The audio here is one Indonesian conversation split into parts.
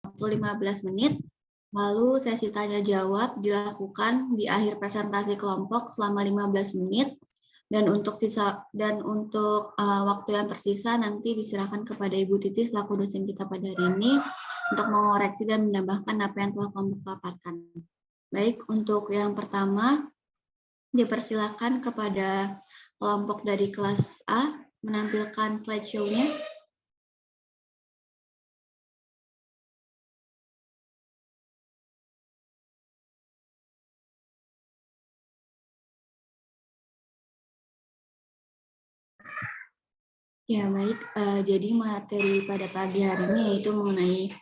15 menit. Lalu sesi tanya jawab dilakukan di akhir presentasi kelompok selama 15 menit. Dan untuk waktu yang tersisa nanti diserahkan kepada Ibu Titi selaku dosen kita pada hari ini untuk mengoreksi dan menambahkan apa yang telah kelompok paparkan. Baik, untuk yang pertama dipersilakan kepada kelompok dari kelas A menampilkan slideshow-nya. Ya, baik. Jadi materi pada pagi hari ini yaitu mengenai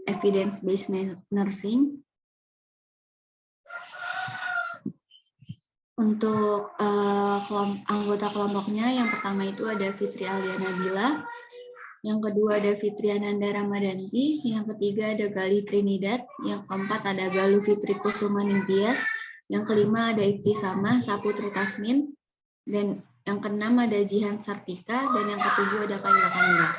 evidence-based nursing. Untuk anggota kelompoknya, yang pertama itu ada Fitri Aliana Bila, yang kedua ada Fitri Ananda Ramadanti, yang ketiga ada Galih Trinidad, yang keempat ada Galuh Fitri Kusuma Ningtyas, yang kelima ada Ibtisama Saputri Tasmin, dan yang keenam ada Jihan Sartika, dan yang ketujuh ada Kaila Kamila.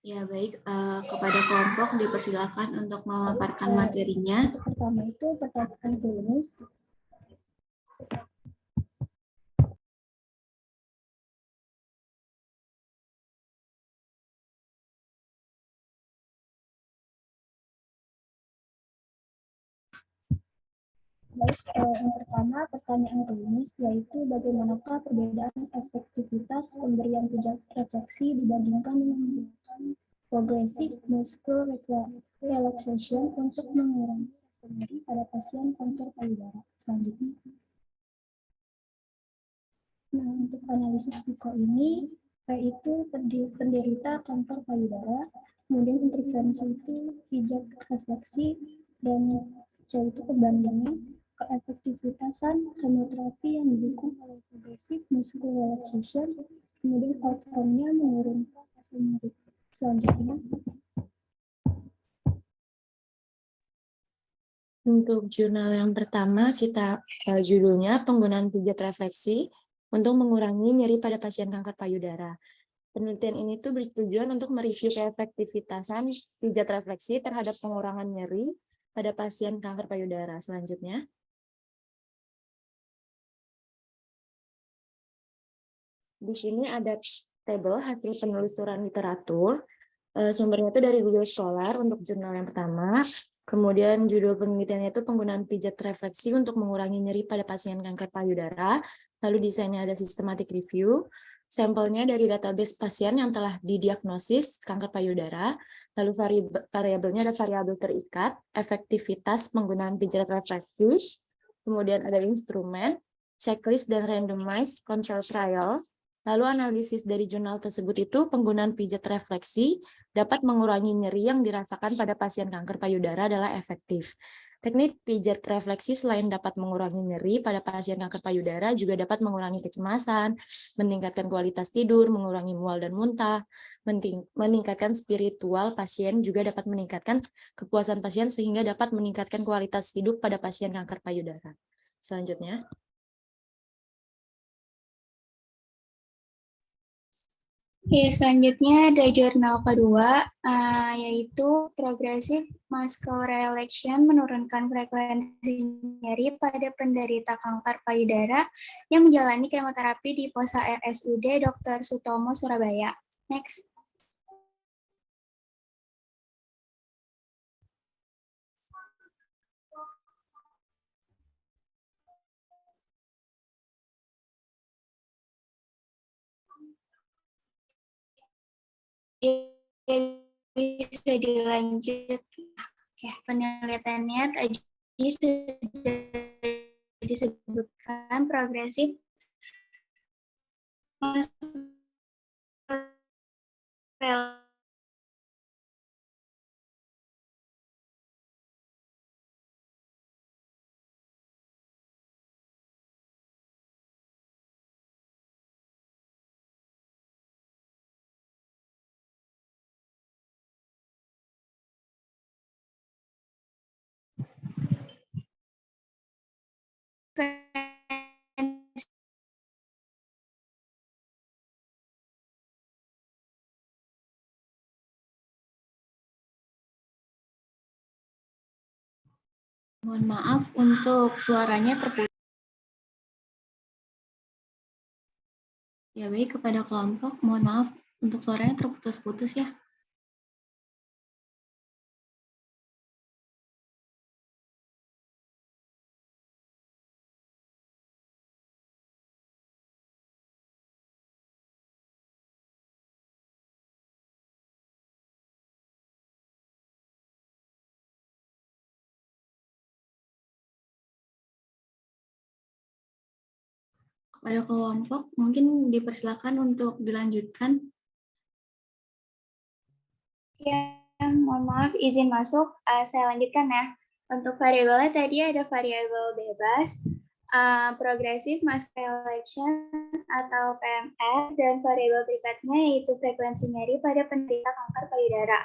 Ya, baik. Kepada kelompok dipersilakan untuk memaparkan materinya. Untuk pertama itu pertanyaan klinis. Baik, yang pertama pertanyaan klinis yaitu bagaimanakah perbedaan efektivitas pemberian pijat refleksi dibandingkan dengan menggunakan progressive muscle relaxation untuk mengurangi rasa nyeri pada pasien kanker payudara. Selanjutnya, nah untuk analisis Pico ini yaitu penderita kanker payudara, kemudian intervensi itu pijat refleksi, dan C itu pembandingnya keefektivitasan kemoterapi yang didukung oleh progressive muscle relaxation, kemudian outcome-nya menurunkan rasa nyeri. Selanjutnya, untuk jurnal yang pertama kita judulnya penggunaan pijat refleksi untuk mengurangi nyeri pada pasien kanker payudara. Penelitian ini tuh bertujuan untuk mereview keefektivitasan pijat refleksi terhadap pengurangan nyeri pada pasien kanker payudara. Selanjutnya, di sini ada tabel hasil penelusuran literatur. Sumbernya itu dari Google Scholar untuk jurnal yang pertama. Kemudian judul penelitiannya itu penggunaan pijat refleksi untuk mengurangi nyeri pada pasien kanker payudara. Lalu desainnya ada systematic review. Sampelnya dari database pasien yang telah didiagnosis kanker payudara. Lalu variabelnya ada variabel terikat, efektivitas penggunaan pijat refleksi. Kemudian ada instrumen, checklist dan randomized control trial. Lalu analisis dari jurnal tersebut itu penggunaan pijat refleksi dapat mengurangi nyeri yang dirasakan pada pasien kanker payudara adalah efektif. Teknik pijat refleksi selain dapat mengurangi nyeri pada pasien kanker payudara juga dapat mengurangi kecemasan, meningkatkan kualitas tidur, mengurangi mual dan muntah, meningkatkan spiritual pasien, juga dapat meningkatkan kepuasan pasien sehingga dapat meningkatkan kualitas hidup pada pasien kanker payudara. Selanjutnya, Ya, selanjutnya ada jurnal kedua, yaitu Progressive Muscle Relaxation menurunkan frekuensi nyeri pada penderita kanker payudara yang menjalani kemoterapi di POSA RSUD Dr. Sutomo, Surabaya. Next. Bisa dilanjut. Oke, penelitiannya tadi sudah disebutkan progresif Mohon maaf untuk suaranya terputus. Ya baik, kepada kelompok, mohon maaf untuk suaranya terputus-putus ya. Kepada kelompok, mungkin dipersilakan untuk dilanjutkan. Ya, mohon maaf, izin masuk. Saya lanjutkan ya. Untuk variabelnya tadi ada variabel bebas, progressive mass selection atau PMR, dan variabel berikutnya yaitu frekuensi nyeri pada penderita kanker payudara.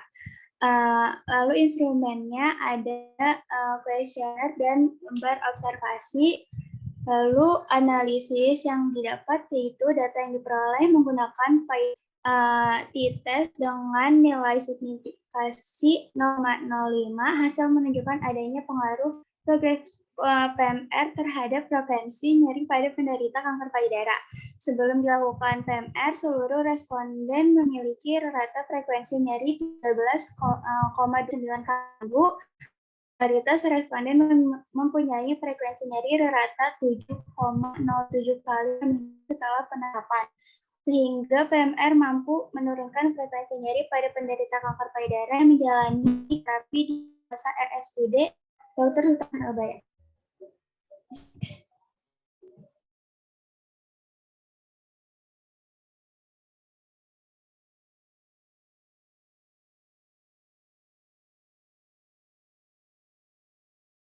Lalu instrumennya ada kuesioner dan lembar observasi. Lalu analisis yang didapat yaitu data yang diperoleh menggunakan t-test dengan nilai signifikasi 0,05, hasil menunjukkan adanya pengaruh progres PMR terhadap frekuensi nyeri pada penderita kanker payudara. Sebelum dilakukan PMR, seluruh responden memiliki rata frekuensi nyeri 13,9 kali. Mayoritas responden mempunyai frekuensi nyeri rata 7,07 kali setelah penerapan. Sehingga PMR mampu menurunkan frekuensi nyeri pada penderita kanker payudara yang menjalani terapi di masa RSUD Dr. Sultan Surabaya.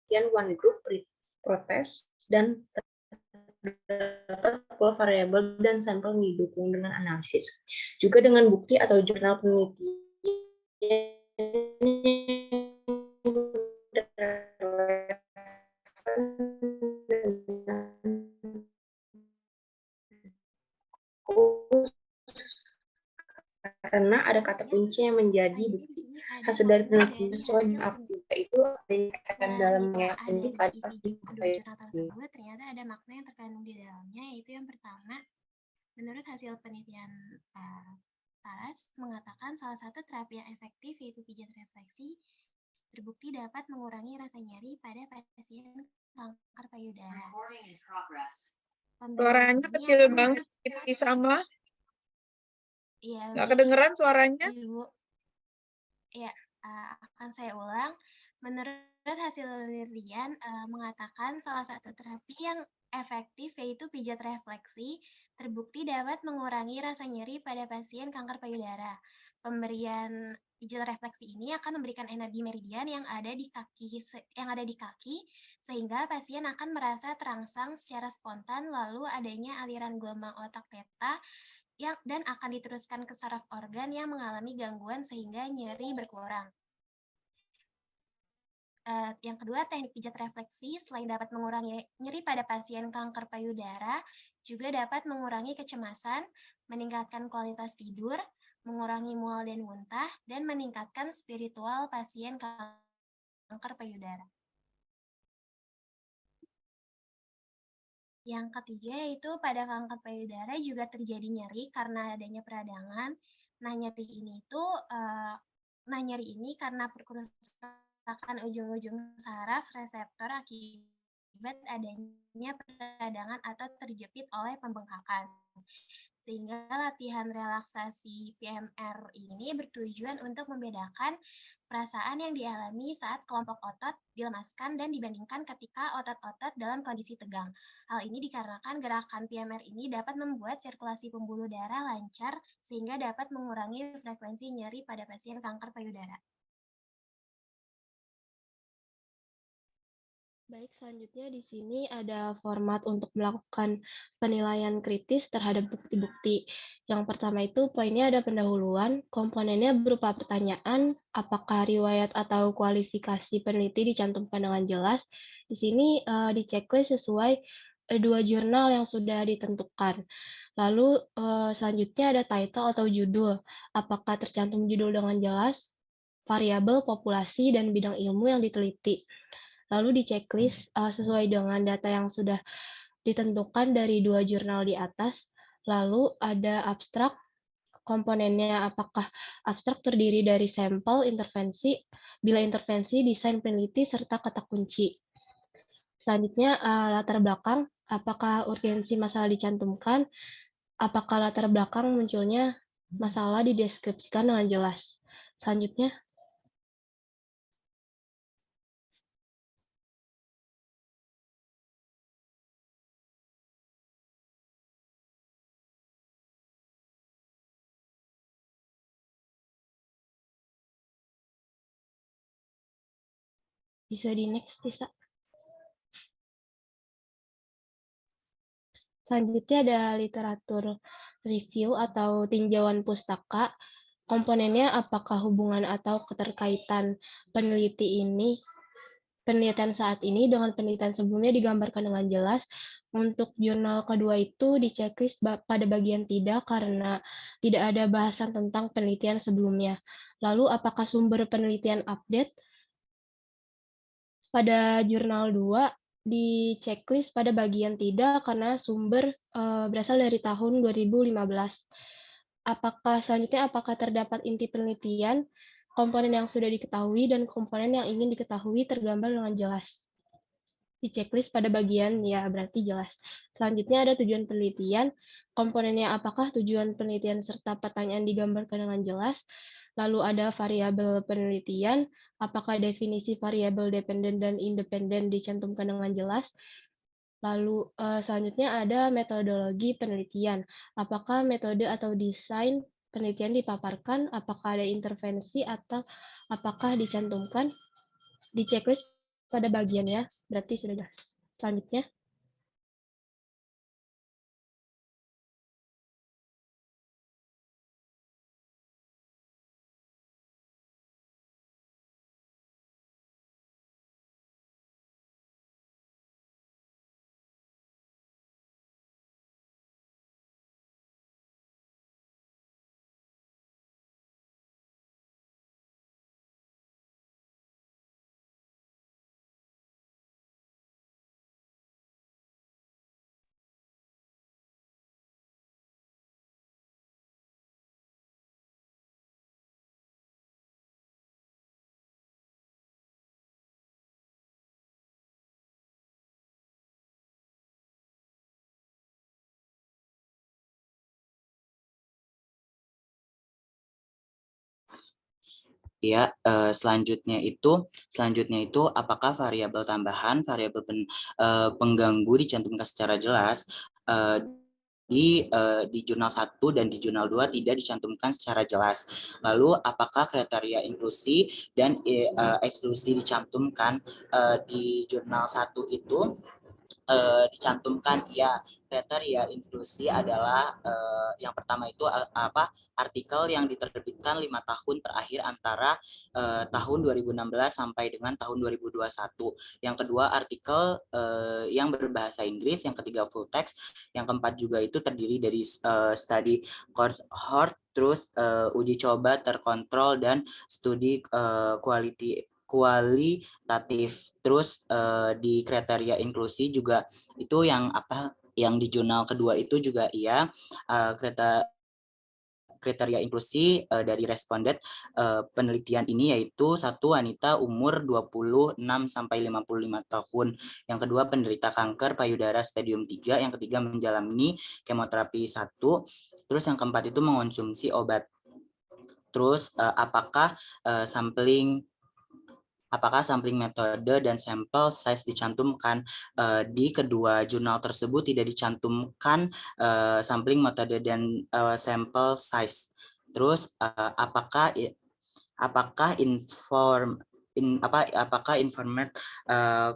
One group protest dan terdapat pola variabel dan sampel didukung dengan analisis. Juga dengan bukti atau jurnal penelitian karena ada kata kunci yang menjadi bukti. Hasil dari penelitian sesuai dengan apa itu dikatakan dalam meyakinkan pada tersebut ternyata ada makna yang terkandung di dalamnya, yaitu yang pertama, menurut hasil penelitian Taras mengatakan salah satu terapi yang efektif yaitu pijat refleksi terbukti dapat mengurangi rasa nyeri pada pasien kanker payudara. Suaranya kecil banget, sama. Iya, nggak kedengeran suaranya. Ibu. Ya, akan saya ulang. Menurut hasil penelitian mengatakan salah satu terapi yang efektif yaitu pijat refleksi terbukti dapat mengurangi rasa nyeri pada pasien kanker payudara. Pemberian pijat refleksi ini akan memberikan energi meridian yang ada di kaki sehingga pasien akan merasa terangsang secara spontan, lalu adanya aliran gelombang otak theta dan akan diteruskan ke saraf organ yang mengalami gangguan sehingga nyeri berkurang. Yang kedua, teknik pijat refleksi selain dapat mengurangi nyeri pada pasien kanker payudara, juga dapat mengurangi kecemasan, meningkatkan kualitas tidur, mengurangi mual dan muntah, dan meningkatkan spiritual pasien kanker payudara. Yang ketiga yaitu pada kanker payudara juga terjadi nyeri karena adanya peradangan. Nah, nyeri ini karena kerusakan ujung-ujung saraf reseptor akibat adanya peradangan atau terjepit oleh pembengkakan. Sehingga latihan relaksasi PMR ini bertujuan untuk membedakan perasaan yang dialami saat kelompok otot dilemaskan dan dibandingkan ketika otot-otot dalam kondisi tegang. Hal ini dikarenakan gerakan PMR ini dapat membuat sirkulasi pembuluh darah lancar sehingga dapat mengurangi frekuensi nyeri pada pasien kanker payudara. Baik, selanjutnya di sini ada format untuk melakukan penilaian kritis terhadap bukti-bukti. Yang pertama itu poinnya ada pendahuluan, komponennya berupa pertanyaan, apakah riwayat atau kualifikasi peneliti dicantumkan dengan jelas. Di sini di checklist sesuai dua jurnal yang sudah ditentukan. Lalu selanjutnya ada title atau judul, apakah tercantum judul dengan jelas, variabel, populasi, dan bidang ilmu yang diteliti. lalu di checklist sesuai dengan data yang sudah ditentukan dari 2 jurnal di atas. Lalu ada abstrak, komponennya apakah abstrak terdiri dari sampel, intervensi, bila intervensi, desain peneliti, serta kata kunci. Selanjutnya latar belakang, apakah urgensi masalah dicantumkan, apakah latar belakang munculnya masalah dideskripsikan dengan jelas. Selanjutnya, bisa di next, Tisa. Selanjutnya ada literatur review atau tinjauan pustaka. Komponennya apakah hubungan atau keterkaitan penelitian saat ini dengan penelitian sebelumnya digambarkan dengan jelas. Untuk jurnal kedua itu di checklist pada bagian tidak karena tidak ada bahasan tentang penelitian sebelumnya. Lalu apakah sumber penelitian update? Pada jurnal 2 di checklist pada bagian tidak karena sumber berasal dari tahun 2015. Apakah terdapat inti penelitian, komponen yang sudah diketahui, dan komponen yang ingin diketahui tergambar dengan jelas. Di checklist pada bagian ya berarti jelas. Selanjutnya ada tujuan penelitian, komponennya apakah tujuan penelitian serta pertanyaan digambarkan dengan jelas. Lalu ada variabel penelitian, apakah definisi variabel dependen dan independen dicantumkan dengan jelas. Lalu selanjutnya ada metodologi penelitian, apakah metode atau desain penelitian dipaparkan, apakah ada intervensi atau apakah dicantumkan. Di checklist pada bagian ya, berarti sudah jelas. Selanjutnya. Ya, selanjutnya itu apakah variabel tambahan, variabel pengganggu dicantumkan secara jelas di jurnal 1 dan di jurnal 2 tidak dicantumkan secara jelas. Lalu apakah kriteria inklusi dan eksklusi dicantumkan di jurnal 1 itu dicantumkan? Ya, kriteria inklusi adalah yang pertama itu artikel yang diterbitkan 5 tahun terakhir antara tahun 2016 sampai dengan tahun 2021. Yang kedua artikel yang berbahasa Inggris, yang ketiga full text, yang keempat juga itu terdiri dari study cohort, terus uji coba terkontrol dan studi kualitatif. Terus di kriteria inklusi juga itu yang di jurnal kedua itu juga kriteria inklusi dari responden penelitian ini yaitu satu wanita umur 26 sampai 55 tahun, yang kedua penderita kanker payudara stadium 3, yang ketiga menjalani kemoterapi 1, terus yang keempat itu mengonsumsi obat. Terus apakah sampling metode dan sampel size dicantumkan? Di kedua jurnal tersebut tidak dicantumkan sampling metode dan sampel size. Terus apakah informed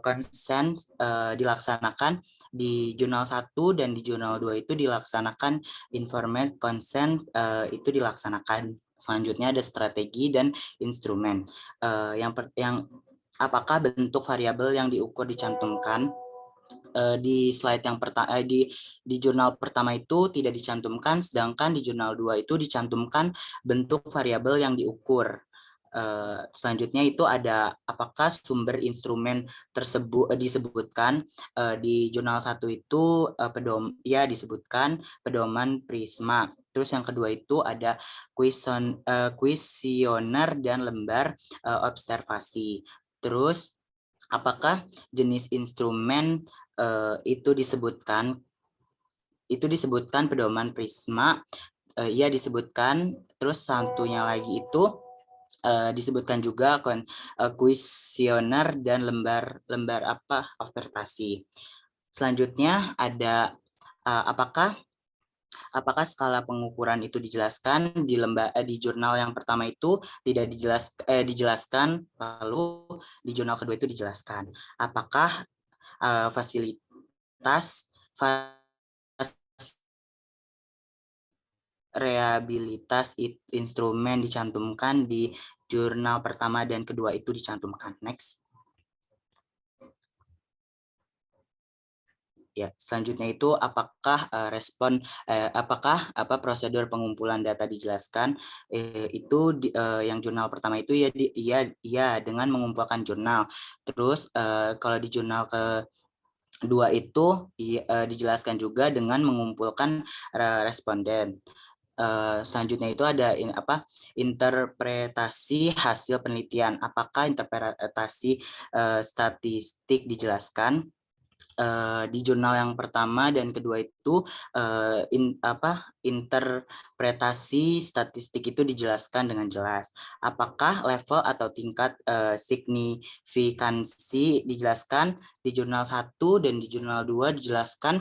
consent dilaksanakan? Di jurnal 1 dan di jurnal 2 itu dilaksanakan informed consent, itu dilaksanakan. Selanjutnya ada strategi dan instrumen. Apakah bentuk variabel yang diukur dicantumkan? Di slide yang pertama di jurnal pertama itu tidak dicantumkan, sedangkan di jurnal 2 itu dicantumkan bentuk variabel yang diukur. Selanjutnya itu ada apakah sumber instrumen tersebut disebutkan di jurnal 1 itu disebutkan pedoman Prisma. Terus yang kedua itu ada kuesioner dan lembar observasi. Terus apakah jenis instrumen itu disebutkan pedoman Prisma? Iya disebutkan. Terus satunya lagi itu disebutkan juga kuesioner dan lembar observasi. Selanjutnya ada apakah skala pengukuran itu dijelaskan di jurnal yang pertama itu tidak dijelaskan, lalu di jurnal kedua itu dijelaskan. Apakah fasilitas rehabilitas instrumen dicantumkan di jurnal pertama dan kedua itu dicantumkan. Next. Ya, selanjutnya itu apakah prosedur pengumpulan data dijelaskan? Yang jurnal pertama itu dengan mengumpulkan jurnal. Terus kalau di jurnal kedua itu dijelaskan juga dengan mengumpulkan responden. Selanjutnya itu ada interpretasi hasil penelitian. Apakah interpretasi statistik dijelaskan? Di jurnal yang pertama dan kedua itu interpretasi statistik itu dijelaskan dengan jelas. Apakah level atau tingkat signifikansi dijelaskan? Di jurnal 1 dan di jurnal 2 dijelaskan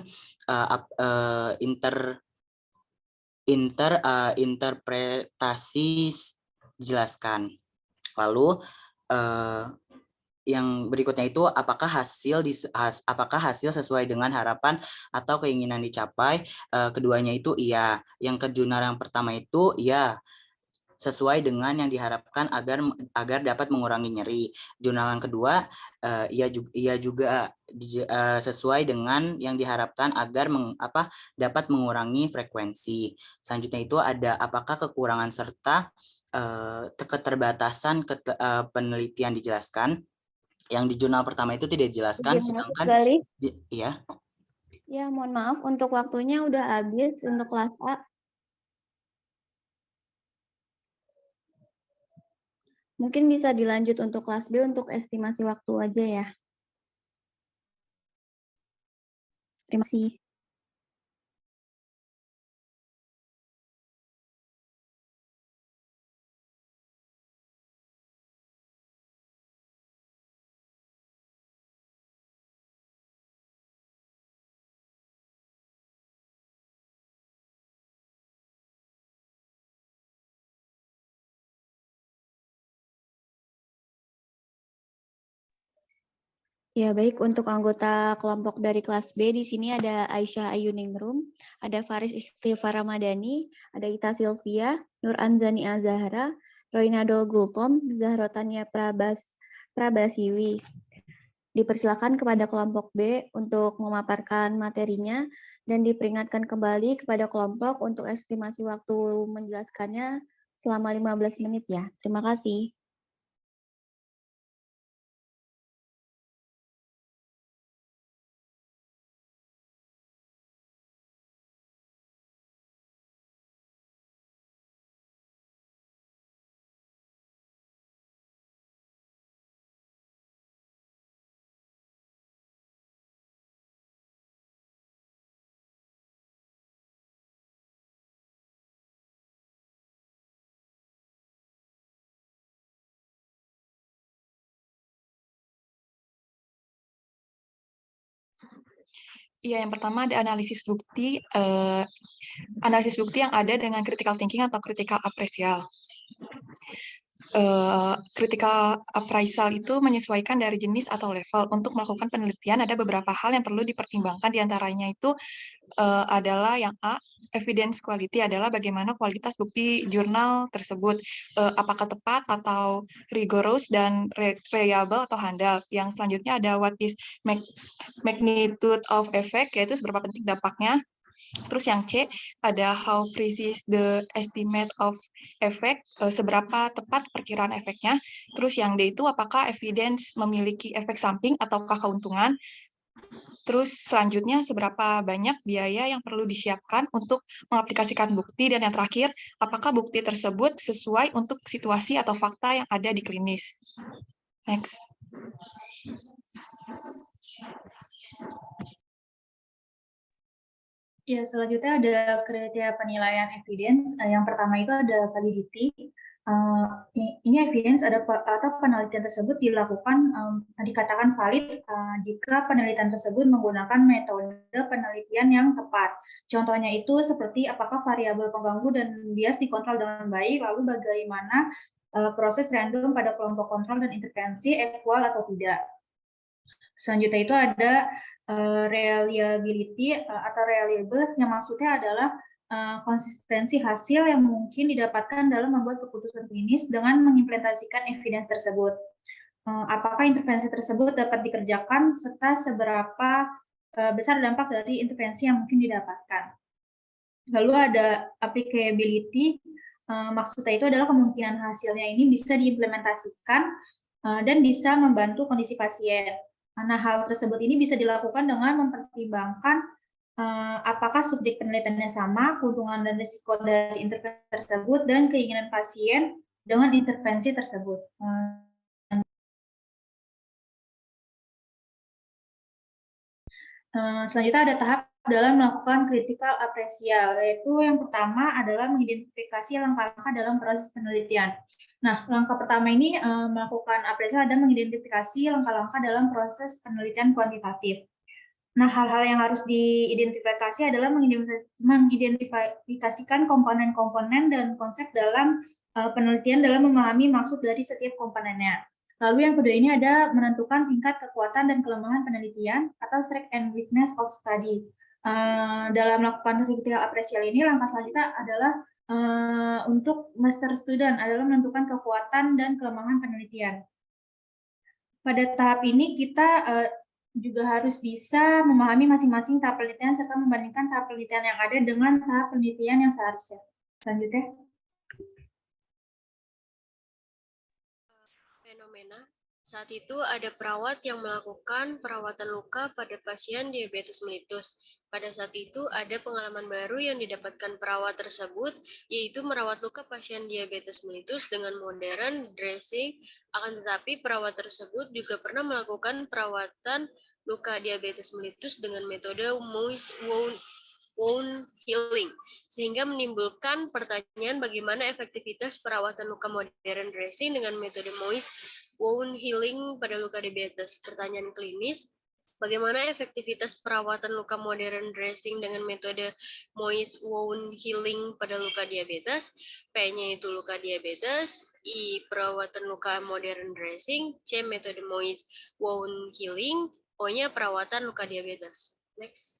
interpretasi dijelaskan. Lalu yang berikutnya itu apakah hasil sesuai dengan harapan atau keinginan dicapai? Keduanya itu iya. Yang ke jurnal yang pertama itu iya, sesuai dengan yang diharapkan agar dapat mengurangi nyeri. Jurnal yang kedua ia juga sesuai dengan yang diharapkan agar dapat mengurangi frekuensi. Selanjutnya itu ada apakah kekurangan serta keterbatasan penelitian dijelaskan? Yang di jurnal pertama itu tidak dijelaskan, sedangkan ya. Ya, mohon maaf untuk waktunya udah habis untuk kelas A. Mungkin bisa dilanjut untuk kelas B untuk estimasi waktu aja ya. Terima kasih. Ya, baik. Untuk anggota kelompok dari kelas B, di sini ada Aisyah Ayuningrum, ada Faris Ikhtifa Ramadhani, ada Ita Sylvia, Nur Anzani Azahra, Roinadol Gulkom, Zahrotania Prabasiwi. Dipersilakan kepada kelompok B untuk memaparkan materinya dan diperingatkan kembali kepada kelompok untuk estimasi waktu menjelaskannya selama 15 menit ya. Terima kasih. Iya, yang pertama ada analisis bukti yang ada dengan critical thinking atau critical appraisal. Critical appraisal itu menyesuaikan dari jenis atau level. Untuk melakukan penelitian ada beberapa hal yang perlu dipertimbangkan, diantaranya itu adalah yang A, evidence quality adalah bagaimana kualitas bukti jurnal tersebut, apakah tepat atau rigorous dan reliable atau handal. Yang selanjutnya ada what is magnitude of effect, yaitu seberapa penting dampaknya. Terus yang C ada how precise the estimate of effect, seberapa tepat perkiraan efeknya. Terus yang D itu apakah evidence memiliki efek samping ataukah keuntungan. Terus selanjutnya seberapa banyak biaya yang perlu disiapkan untuk mengaplikasikan bukti. Dan yang terakhir, apakah bukti tersebut sesuai untuk situasi atau fakta yang ada di klinis. Next. Ya, selanjutnya ada kriteria penilaian evidence. Yang pertama itu ada validity. Ini evidence atau penelitian tersebut dilakukan, dikatakan valid jika penelitian tersebut menggunakan metode penelitian yang tepat. Contohnya itu seperti apakah variabel pengganggu dan bias dikontrol dengan baik, lalu bagaimana proses random pada kelompok kontrol dan intervensi equal atau tidak. Selanjutnya itu ada reliability atau reliable, yang maksudnya adalah konsistensi hasil yang mungkin didapatkan dalam membuat keputusan klinis dengan mengimplementasikan evidence tersebut. Apakah intervensi tersebut dapat dikerjakan serta seberapa besar dampak dari intervensi yang mungkin didapatkan. Lalu ada applicability, maksudnya itu adalah kemungkinan hasilnya ini bisa diimplementasikan dan bisa membantu kondisi pasien. Nah, hal tersebut ini bisa dilakukan dengan mempertimbangkan apakah subjek penelitiannya sama, keuntungan dan risiko dari intervensi tersebut, dan keinginan pasien dengan intervensi tersebut. Selanjutnya ada tahap dalam melakukan critical appraisal, yaitu yang pertama adalah mengidentifikasi langkah-langkah dalam proses penelitian. Nah, langkah pertama ini melakukan appraisal dan mengidentifikasi langkah-langkah dalam proses penelitian kuantitatif. Nah, hal-hal yang harus diidentifikasi adalah mengidentifikasikan komponen-komponen dan konsep dalam penelitian dalam memahami maksud dari setiap komponennya. Lalu yang kedua ini ada menentukan tingkat kekuatan dan kelemahan penelitian atau strength and weakness of study. Dalam melakukan critical appraisal ini, langkah selanjutnya adalah untuk master student adalah menentukan kekuatan dan kelemahan penelitian. Pada tahap ini kita juga harus bisa memahami masing-masing tahap penelitian serta membandingkan tahap penelitian yang ada dengan tahap penelitian yang seharusnya. Selanjutnya. Fenomena. Saat itu ada perawat yang melakukan perawatan luka pada pasien diabetes mellitus. Pada saat itu ada pengalaman baru yang didapatkan perawat tersebut, yaitu merawat luka pasien diabetes mellitus dengan modern dressing. Akan tetapi perawat tersebut juga pernah melakukan perawatan luka diabetes mellitus dengan metode moist wound healing, sehingga menimbulkan pertanyaan bagaimana efektivitas perawatan luka modern dressing dengan metode moist wound healing pada luka diabetes. Pertanyaan klinis, bagaimana efektivitas perawatan luka modern dressing dengan metode moist wound healing pada luka diabetes? P-nya itu luka diabetes, I perawatan luka modern dressing, C metode moist wound healing, O-nya perawatan luka diabetes. Next.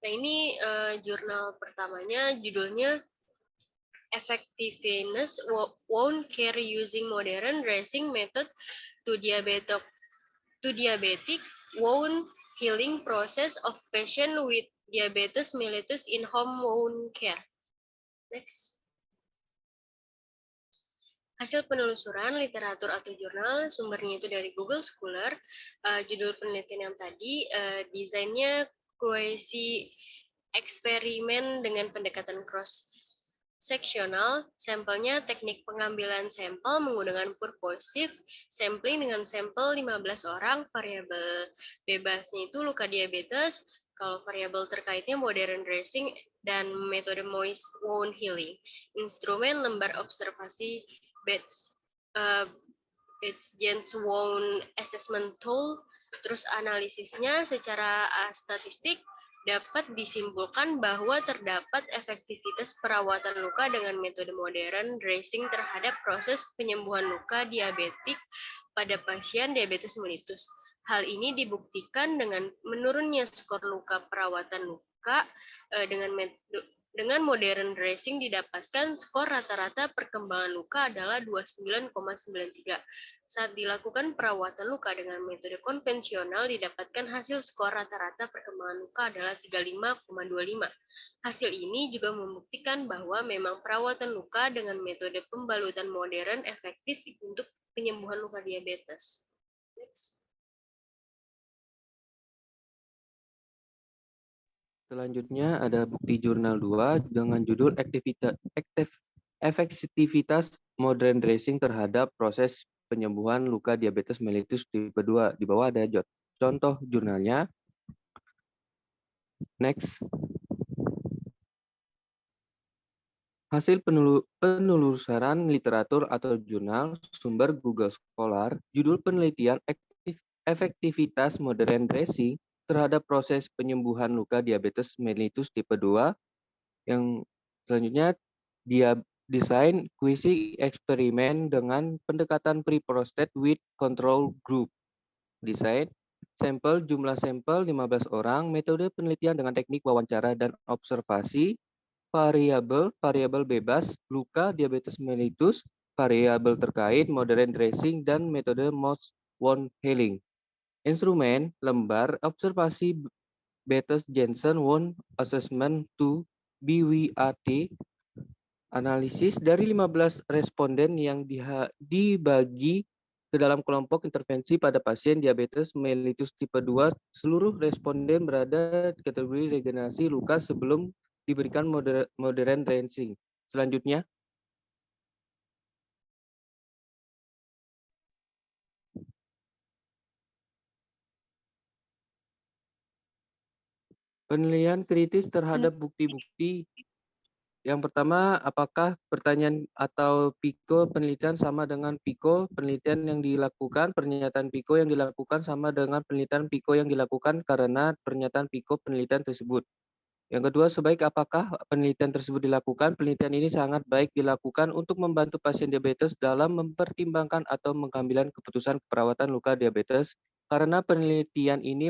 Nah, ini jurnal pertamanya, judulnya Effectiveness Wound Care Using Modern Dressing Method to Diabetic Wound Healing Process of Patient with Diabetes Mellitus in Home Wound Care. Next. Hasil penelusuran literatur atau jurnal, sumbernya itu dari Google Scholar. Judul penelitian yang tadi, desainnya kuesi eksperimen dengan pendekatan cross-seksional, sampelnya teknik pengambilan sampel menggunakan purposive sampling dengan sampel 15 orang, variabel bebasnya itu luka diabetes, kalau variabel terkaitnya modern dressing dan metode moist wound healing. Instrumen lembar observasi James Wound Assessment Tool, terus analisisnya secara statistik dapat disimpulkan bahwa terdapat efektivitas perawatan luka dengan metode modern dressing terhadap proses penyembuhan luka diabetik pada pasien diabetes mellitus. Hal ini dibuktikan dengan menurunnya skor luka perawatan luka Dengan modern dressing didapatkan skor rata-rata perkembangan luka adalah 29,93. Saat dilakukan perawatan luka dengan metode konvensional didapatkan hasil skor rata-rata perkembangan luka adalah 35,25. Hasil ini juga membuktikan bahwa memang perawatan luka dengan metode pembalutan modern efektif untuk penyembuhan luka diabetes. Next. Selanjutnya ada bukti jurnal 2 dengan judul efektivitas modern dressing terhadap proses penyembuhan luka diabetes mellitus tipe 2. Di bawah ada contoh jurnalnya. Next. Hasil penelusuran literatur atau jurnal sumber Google Scholar, judul penelitian efektivitas modern dressing terhadap proses penyembuhan luka diabetes mellitus tipe 2. Yang selanjutnya dia desain kuisi eksperimen dengan pendekatan pre-prostate with control group. Desain sampel jumlah sampel 15 orang, metode penelitian dengan teknik wawancara dan observasi, variabel bebas, luka diabetes mellitus, variabel terkait, modern dressing, dan metode most wound healing. Instrumen, lembar, observasi Betes Jensen Wound Assessment 2 BWAT, analisis dari 15 responden yang dibagi ke dalam kelompok intervensi pada pasien diabetes mellitus tipe 2. Seluruh responden berada di kategori regenerasi luka sebelum diberikan modern dressing. Selanjutnya, penilaian kritis terhadap bukti-bukti. Yang pertama, apakah pertanyaan atau PICO penelitian sama dengan PICO penelitian yang dilakukan, pernyataan PICO yang dilakukan sama dengan penelitian PICO yang dilakukan karena pernyataan PICO penelitian tersebut. Yang kedua, sebaik apakah penelitian tersebut dilakukan? Penelitian ini sangat baik dilakukan untuk membantu pasien diabetes dalam mempertimbangkan atau mengambil keputusan perawatan luka diabetes karena penelitian ini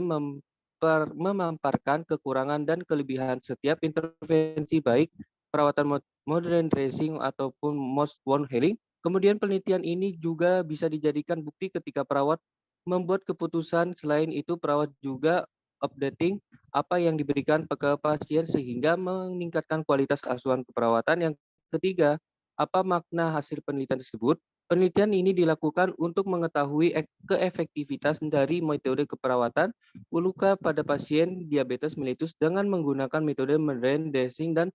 memaparkan kekurangan dan kelebihan setiap intervensi baik perawatan modern dressing ataupun most wound healing. Kemudian penelitian ini juga bisa dijadikan bukti ketika perawat membuat keputusan. Selain itu, perawat juga updating apa yang diberikan ke pasien sehingga meningkatkan kualitas asuhan keperawatan. Yang ketiga, apa makna hasil penelitian tersebut? Penelitian ini dilakukan untuk mengetahui keefektivitas dari metode keperawatan luka pada pasien diabetes mellitus dengan menggunakan metode modern dressing dan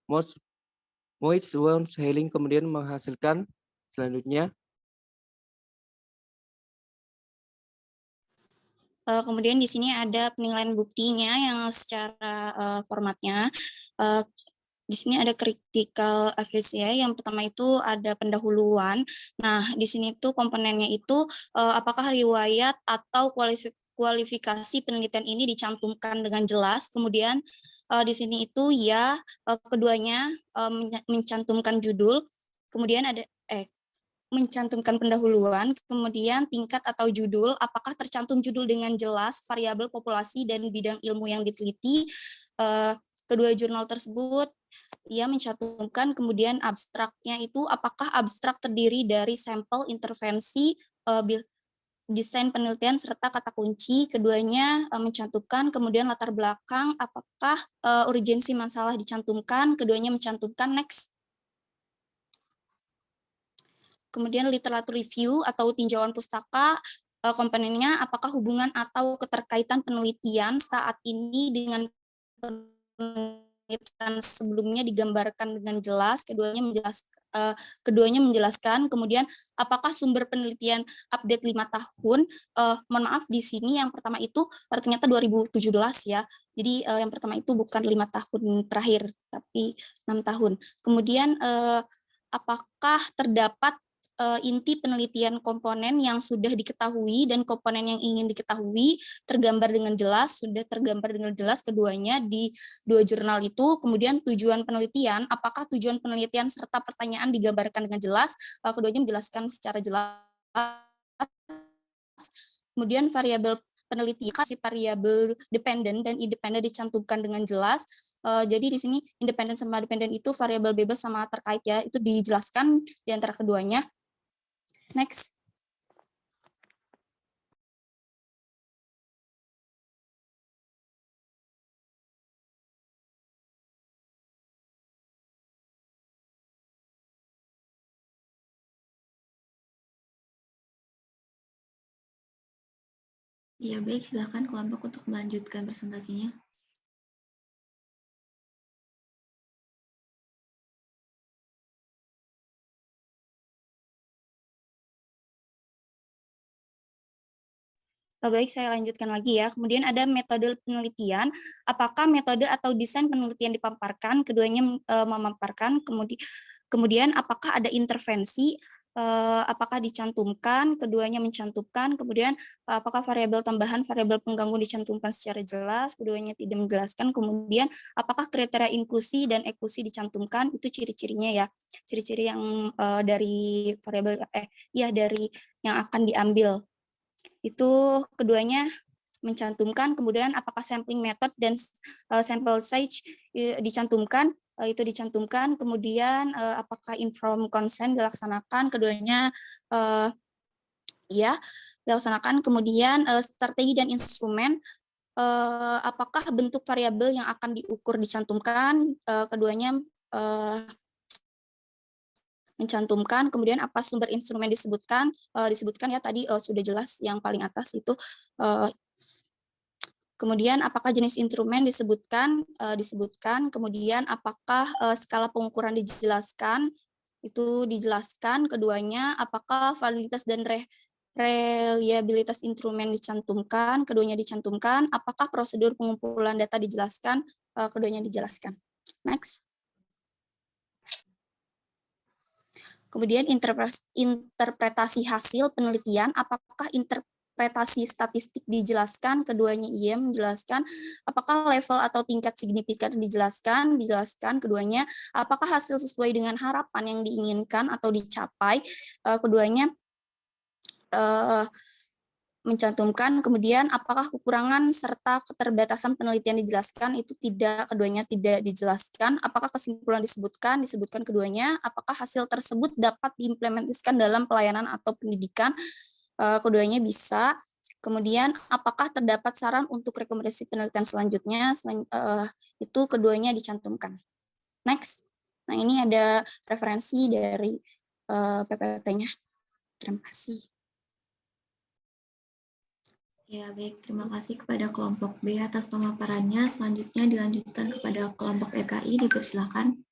most wound healing, kemudian menghasilkan selanjutnya. Kemudian di sini ada penilaian buktinya yang secara formatnya. Di sini ada critical accuracy. Yang pertama itu ada pendahuluan. Nah, di sini tuh komponennya itu apakah riwayat atau kualifikasi penelitian ini dicantumkan dengan jelas. Kemudian di sini itu ya keduanya mencantumkan judul. Kemudian ada mencantumkan pendahuluan, kemudian tingkat atau judul, apakah tercantum judul dengan jelas, variabel populasi dan bidang ilmu yang diteliti. Kedua jurnal tersebut ia mencantumkan, kemudian abstraknya itu apakah abstrak terdiri dari sampel intervensi, desain penelitian serta kata kunci. Keduanya mencantumkan, kemudian latar belakang, apakah urgensi masalah dicantumkan, keduanya mencantumkan. Next. Kemudian literatur review atau tinjauan pustaka, komponennya apakah hubungan atau keterkaitan penelitian saat ini dengan penelitian sebelumnya digambarkan dengan jelas. Keduanya menjelaskan. Kemudian apakah sumber penelitian update 5 tahun. Mohon maaf, di sini yang pertama itu ternyata 2017 ya. Jadi yang pertama itu bukan 5 tahun terakhir, tapi 6 tahun. Kemudian apakah terdapat inti penelitian komponen yang sudah diketahui dan komponen yang ingin diketahui tergambar dengan jelas, sudah tergambar dengan jelas keduanya di dua jurnal itu. Kemudian tujuan penelitian, apakah tujuan penelitian serta pertanyaan digambarkan dengan jelas, keduanya menjelaskan secara jelas. Kemudian variabel penelitian si variabel dependen dan independen dicantumkan dengan jelas. Jadi di sini independen sama dependen itu variabel bebas sama terkait ya, itu dijelaskan di antara keduanya. Next. Ya, baik, silakan kelompok untuk melanjutkan presentasinya. Baik, saya lanjutkan lagi ya. Kemudian ada metode penelitian. Apakah metode atau desain penelitian dipaparkan? Keduanya memaparkan. Kemudian apakah ada intervensi? Apakah dicantumkan? Keduanya mencantumkan. Kemudian apakah variabel tambahan, variabel pengganggu dicantumkan secara jelas? Keduanya tidak menjelaskan. Kemudian apakah kriteria inklusi dan eklusi dicantumkan? Itu ciri-cirinya ya. Ciri-ciri yang dari variabel dari yang akan diambil. Itu keduanya mencantumkan. Kemudian apakah sampling method dan sample size dicantumkan, itu dicantumkan. Kemudian apakah informed consent dilaksanakan, keduanya dilaksanakan. Kemudian strategi dan instrumen, apakah bentuk variabel yang akan diukur dicantumkan, keduanya mencantumkan. Kemudian apa sumber instrumen disebutkan ya tadi sudah jelas yang paling atas itu. Kemudian apakah jenis instrumen disebutkan, kemudian apakah skala pengukuran dijelaskan, itu dijelaskan. Keduanya apakah validitas dan reliabilitas instrumen dicantumkan, keduanya dicantumkan. Apakah prosedur pengumpulan data dijelaskan, keduanya dijelaskan. Next. Kemudian interpretasi hasil penelitian, apakah interpretasi statistik dijelaskan, keduanya iya menjelaskan. Apakah level atau tingkat signifikan dijelaskan, keduanya. Apakah hasil sesuai dengan harapan yang diinginkan atau dicapai, keduanya mencantumkan. Kemudian apakah kekurangan serta keterbatasan penelitian dijelaskan, itu tidak, keduanya tidak dijelaskan. Apakah kesimpulan disebutkan keduanya. Apakah hasil tersebut dapat diimplementasikan dalam pelayanan atau pendidikan, keduanya bisa. Kemudian apakah terdapat saran untuk rekomendasi penelitian selanjutnya, itu keduanya dicantumkan. Next. Nah, ini ada referensi dari PPT-nya. Terima kasih. Ya, baik. Terima kasih kepada kelompok B atas pemaparannya. Selanjutnya dilanjutkan kepada kelompok RKI. Dipersilakan.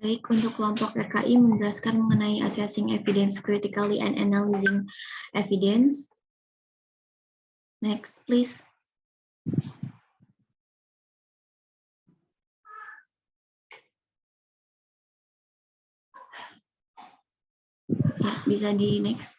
Baik, untuk kelompok RKI menjelaskan mengenai assessing evidence critically and analyzing evidence. Next, please. Ya, bisa di next.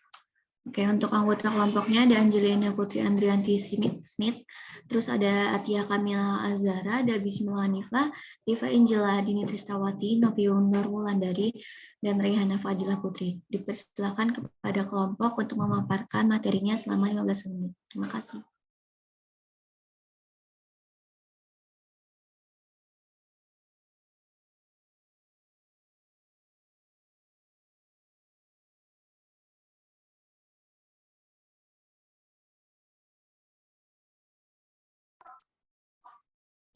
Oke, untuk anggota kelompoknya ada Angelina Putri Andrianti Smith, terus ada Atia Kamila Azara, ada Bismillah Hanifah, Diva Angela Dini Tristawati, Noviun Nurmulandari, dan Reihana Fadilah Putri. Dipersilakan kepada kelompok untuk memaparkan materinya selama 15 menit. Terima kasih.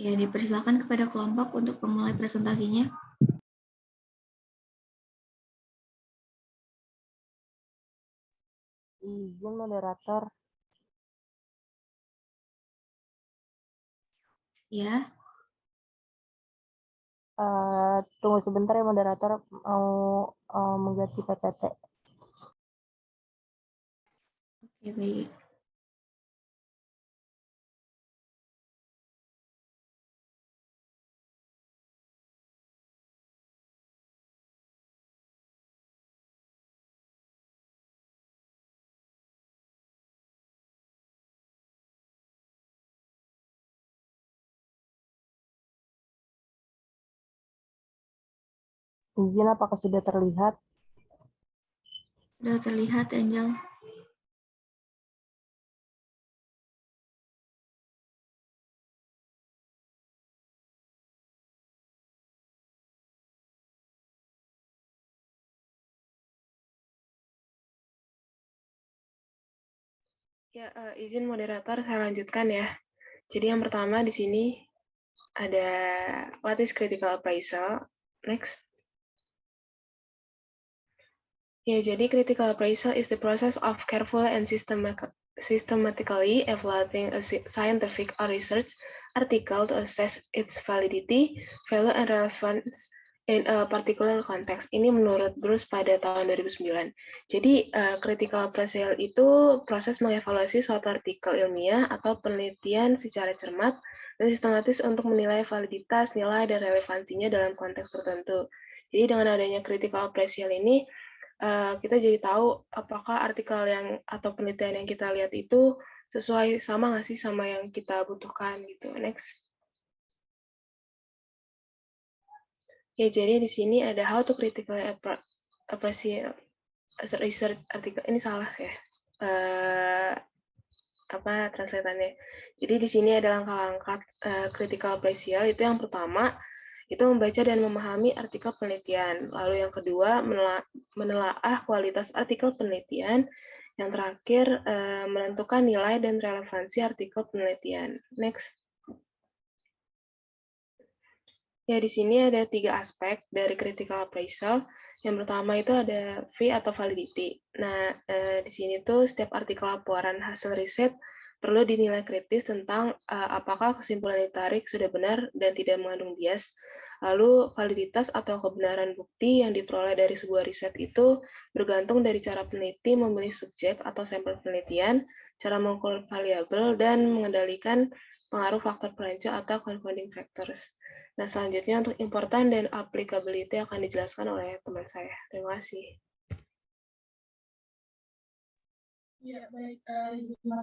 Ya, dipersilakan kepada kelompok untuk memulai presentasinya. Izin moderator. Ya. Tunggu sebentar ya moderator, mau mengganti PPT. Oke, baik. Izin, apakah sudah terlihat? Sudah terlihat, Angel. Ya, izin moderator, saya lanjutkan ya. Jadi yang pertama di sini ada what is critical appraisal. Next. Ya, jadi critical appraisal is the process of careful and systematically evaluating a scientific or research article to assess its validity, value, and relevance in a particular context. Ini menurut Bruce pada tahun 2009. Jadi, critical appraisal itu proses mengevaluasi suatu artikel ilmiah atau penelitian secara cermat dan sistematis untuk menilai validitas, nilai, dan relevansinya dalam konteks tertentu. Jadi, dengan adanya critical appraisal ini, kita jadi tahu apakah artikel yang atau penelitian yang kita lihat itu sesuai sama nggak sih sama yang kita butuhkan gitu. Next. Ya, jadi di sini ada how to critically appraise research artikel. Ini salah ya. Translatannya. Jadi di sini ada langkah-langkah critical appraisal. Itu yang pertama, itu membaca dan memahami artikel penelitian. Lalu yang kedua, menelaah kualitas artikel penelitian. Yang terakhir, menentukan nilai dan relevansi artikel penelitian. Next. Ya, di sini ada 3 aspek dari critical appraisal. Yang pertama itu ada V atau validity. Nah, di sini tuh setiap artikel laporan hasil riset perlu dinilai kritis tentang apakah kesimpulan ditarik sudah benar dan tidak mengandung bias. Lalu, validitas atau kebenaran bukti yang diperoleh dari sebuah riset itu bergantung dari cara peneliti memilih subjek atau sampel penelitian, cara mengukur variabel, dan mengendalikan pengaruh faktor perancang atau confounding factors. Nah, selanjutnya untuk important dan applicability akan dijelaskan oleh teman saya. Terima kasih. Ya, baik.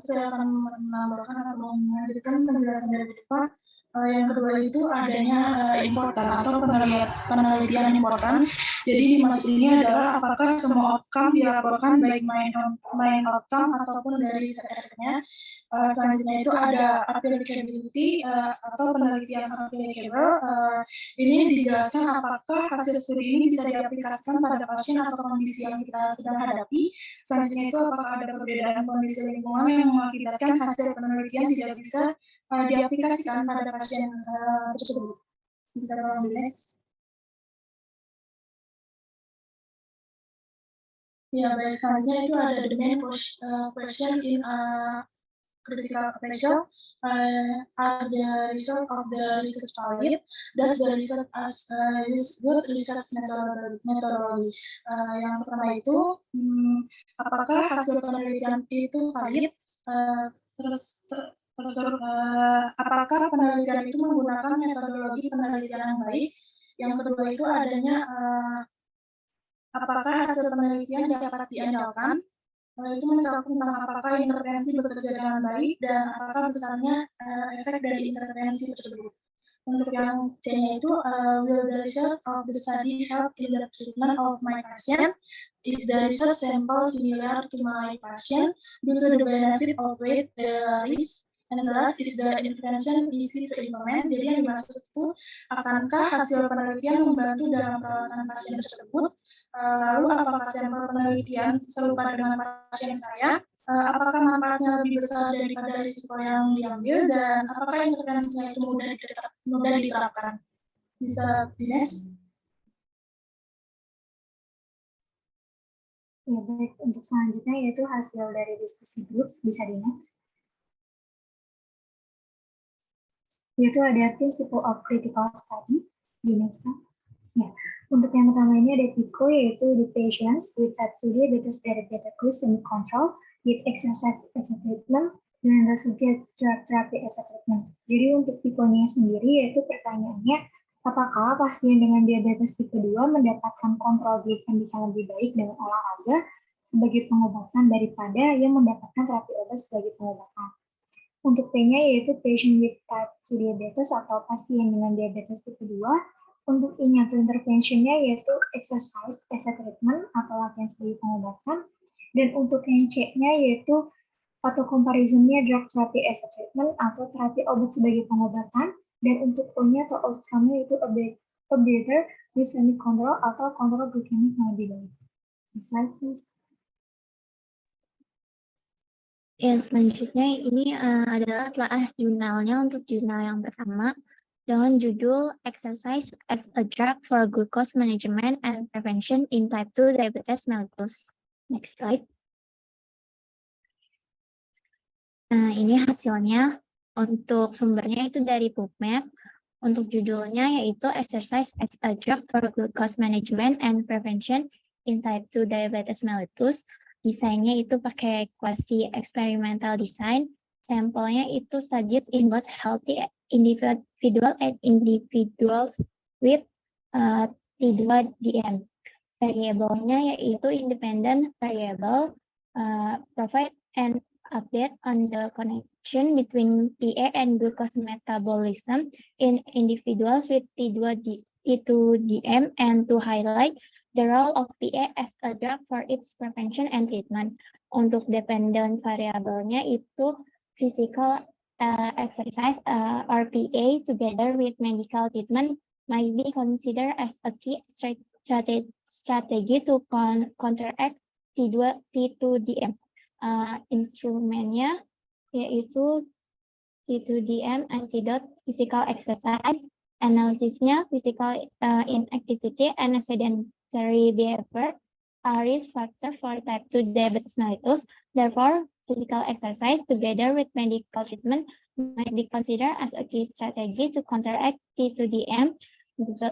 Saya akan menambahkan atau melanjutkan penjelasan dari depan. Yang kedua itu adanya important atau penelitian important. Jadi dimaksud ini adalah apakah semua outcome dilaporkan baik main outcome ataupun dari sekitarnya. Selanjutnya itu ada applicability atau penelitian applicable. Ini dijelaskan apakah hasil studi ini bisa diaplikasikan pada pasien atau kondisi yang kita sedang hadapi. Selanjutnya itu apakah ada perbedaan kondisi lingkungan yang mengakibatkan hasil penelitian tidak bisa diaplikasikan pada pasien tersebut. Bisa tolong di next. Ya, baik. Selanjutnya itu ada the main question in critical appraisal. Are the result of the research valid? Does the research use good research methodology? Yang pertama itu, apakah hasil penelitian itu valid? Apakah penelitian itu menggunakan metodologi penelitian yang baik? Yang kedua itu adanya apakah hasil penelitian dapat diandalkan? Itu mencakup tentang apakah intervensi bekerja dengan baik dan apakah besarnya efek dari intervensi tersebut. Untuk yang C-nya itu, will the result of the study help in the treatment of my patient? Is the research sample similar to my patient? Do the benefit outweigh the risk? And last, is the intervention easy to implement? Jadi yang dimaksud itu, akankah hasil penelitian membantu dalam perawatan pasien tersebut? Lalu apakah sampel penelitian serupa dengan pasien saya? Apakah manfaatnya lebih besar daripada risiko yang diambil? Dan apakah intervensinya itu mudah diterapkan? Bisa di next? Ya, baik. Untuk selanjutnya yaitu hasil dari diskusi grup. Bisa di next. Yaitu ada principle of critical study. Di next. Ya. Untuk yang pertama ini ada PICO, yaitu the patients with type 2 diabetes glycemic control with exercise as a treatment dan the subject drug therapy as a treatment. Jadi untuk PICO-nya sendiri yaitu pertanyaannya, apakah pasien dengan diabetes tipe 2 mendapatkan kontrol glikemi bisa lebih baik dengan olahraga sebagai pengobatan daripada yang mendapatkan terapi obat sebagai pengobatan. Untuk P-nya yaitu patient with type 2 diabetes atau pasien dengan diabetes tipe 2 Untuk I-nya atau interventionnya yaitu exercise as a treatment atau latihan sebagai pengobatan. Dan untuk yang C-nya yaitu atau comparisonnya drug therapy as a treatment atau terapi obat sebagai pengobatan. Dan untuk O-nya atau outcome-nya itu a better glycemic control atau kontrol glikemik yang lebih baik. Next slide, please. Ya, selanjutnya ini adalah telah jurnalnya untuk jurnal yang pertama dengan judul Exercise as a Drug for Glucose Management and Prevention in Type 2 Diabetes Mellitus. Next slide. Nah, ini hasilnya. Untuk sumbernya itu dari PubMed. Untuk judulnya yaitu Exercise as a Drug for Glucose Management and Prevention in Type 2 Diabetes Mellitus. Desainnya itu pakai kuasi experimental design. Sampelnya itu studies in both healthy individual and individuals with T2DM. Variabelnya yaitu independent variable, provide an update on the connection between PA and glucose metabolism in individuals with T2DM and to highlight the role of PA as a drug for its prevention and treatment. Untuk dependent variabelnya itu physical exercise or PA together with medical treatment might be considered as a key strategy to counteract T2DM. Instrumennya yaitu T2DM antidote physical exercise, analisisnya physical inactivity and sedentary behavior are risk factor for type 2 diabetes mellitus. Therefore, physical exercise together with medical treatment might be considered as a key strategy to counteract T2DM.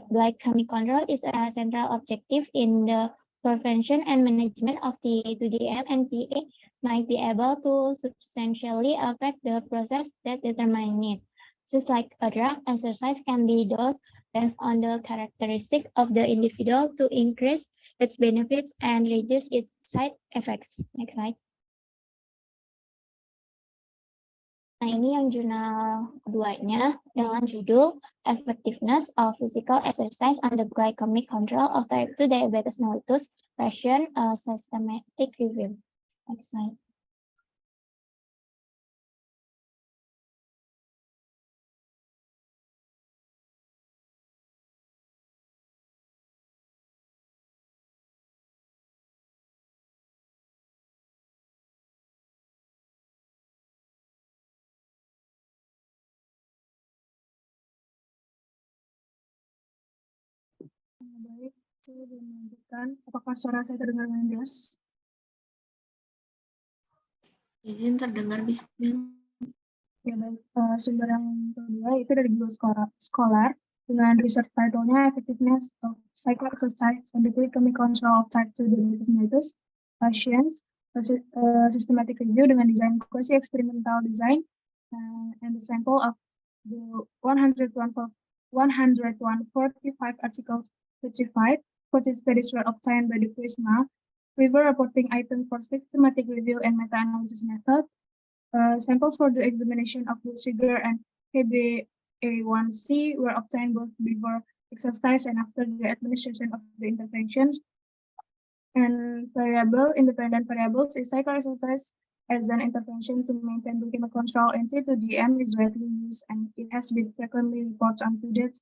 Glycemic control is a central objective in the prevention and management of T2DM, and PA might be able to substantially affect the process that determine it. Just like a drug, exercise can be dosed based on the characteristic of the individual to increase its benefits and reduce its side effects. Next slide. Nah, ini yang jurnal keduanya dengan judul Effectiveness of Physical Exercise on the Glycemic Control of Type 2 Diabetes Mellitus, Passion Systematic Review. Next slide. Baik, saya melanjutkan. Apakah suara saya terdengar dengan jelas? Izin terdengar, Bismillah. Ya, baik. Sumber yang kedua itu dari Google Scholar dengan research title-nya Effectiveness of Cycle Exercise on the Glycemic Control of Type 2 Diabetes Mellitus, Patients, Systematic Review dengan desain quasi experimental design, and the sample of the 145 articles 35 40 studies were obtained by the Prisma River reporting item for systematic review and meta-analysis method. Samples for the examination of blood sugar and HbA1c were obtained both before exercise and after the administration of the interventions. And independent variables is cycle exercise as an intervention to maintain glycemic control in T2DM is widely used and it has been frequently reported on to date.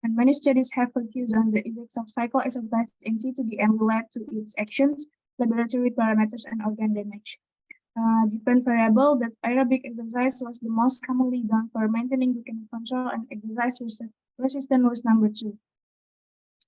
And many studies have focused on the effects of cycle exercise in T2DM related to its actions, laboratory parameters, and organ damage. Dependent variable that aerobic exercise was the most commonly done for maintaining glycemic control, and exercise resistance was number 2.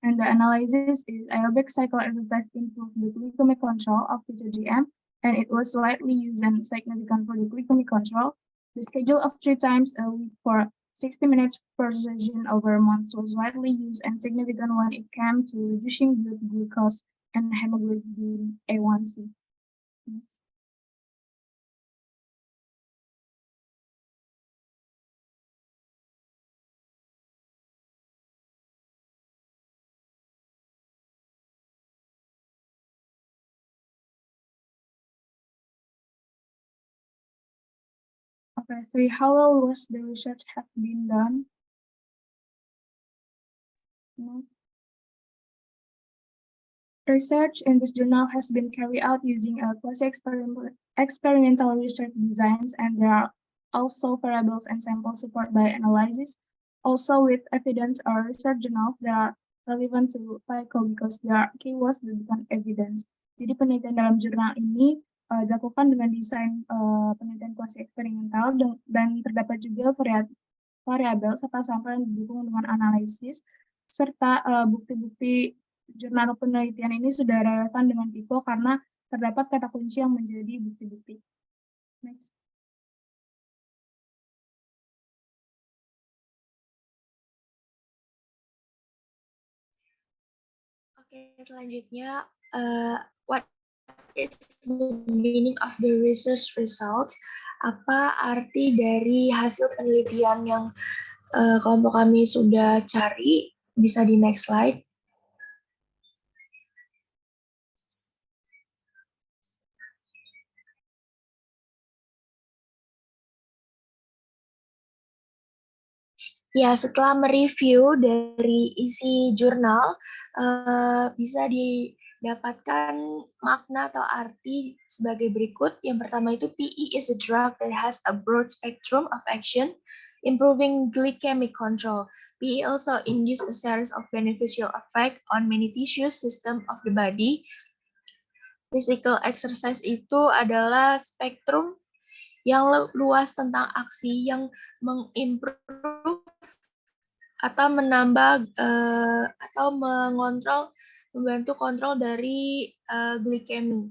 And the analysis is aerobic cycle exercise improved the glycemic control of T2DM, and it was widely used and significant for the glycemic control. The schedule of 3 times a week for 60 minutes per session over months was widely used and significant when it came to reducing blood glucose and hemoglobin A1c. Next. Okay, so how well was the research have been done? Research in this journal has been carried out using a quasi-experimental research designs, and there are also variables and samples supported by analysis. Also with evidence or research journals that are relevant to PICO because there are keywords that bukan evidence. Jadi penelitian dalam jurnal ini dilakukan dengan desain penelitian quasi-eksperimental dan terdapat juga variabel serta sampel yang didukung dengan analisis serta bukti-bukti jurnal penelitian ini sudah relevan dengan PICO karena terdapat kata kunci yang menjadi bukti-bukti. Next. Oke, selanjutnya, what is the meaning of the research results? Apa arti dari hasil penelitian yang kelompok kami sudah cari? Bisa di next slide. Ya, setelah mereview dari isi jurnal, bisa didapatkan makna atau arti sebagai berikut. Yang pertama itu PE is a drug that has a broad spectrum of action, improving glycemic control. PE also induce a series of beneficial effect on many tissue system of the body. Physical exercise itu adalah spektrum yang luas tentang aksi yang mengimprove atau menambah atau membantu kontrol dari glikemi.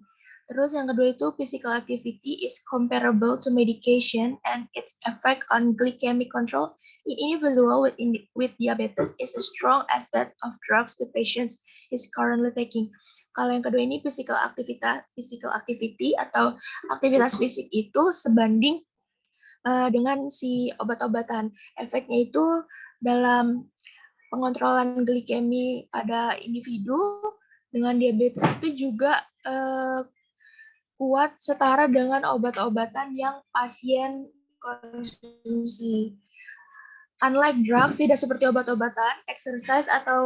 Terus yang kedua itu physical activity is comparable to medication and its effect on glycemic control in individual with diabetes is as strong as that of drugs the patient is currently taking. Kalau yang kedua ini physical activity atau aktivitas fisik itu sebanding dengan si obat-obatan. Efeknya itu dalam pengontrolan glikemi pada individu dengan diabetes itu juga kuat setara dengan obat-obatan yang pasien konsumsi. Unlike drugs, tidak seperti obat-obatan, exercise atau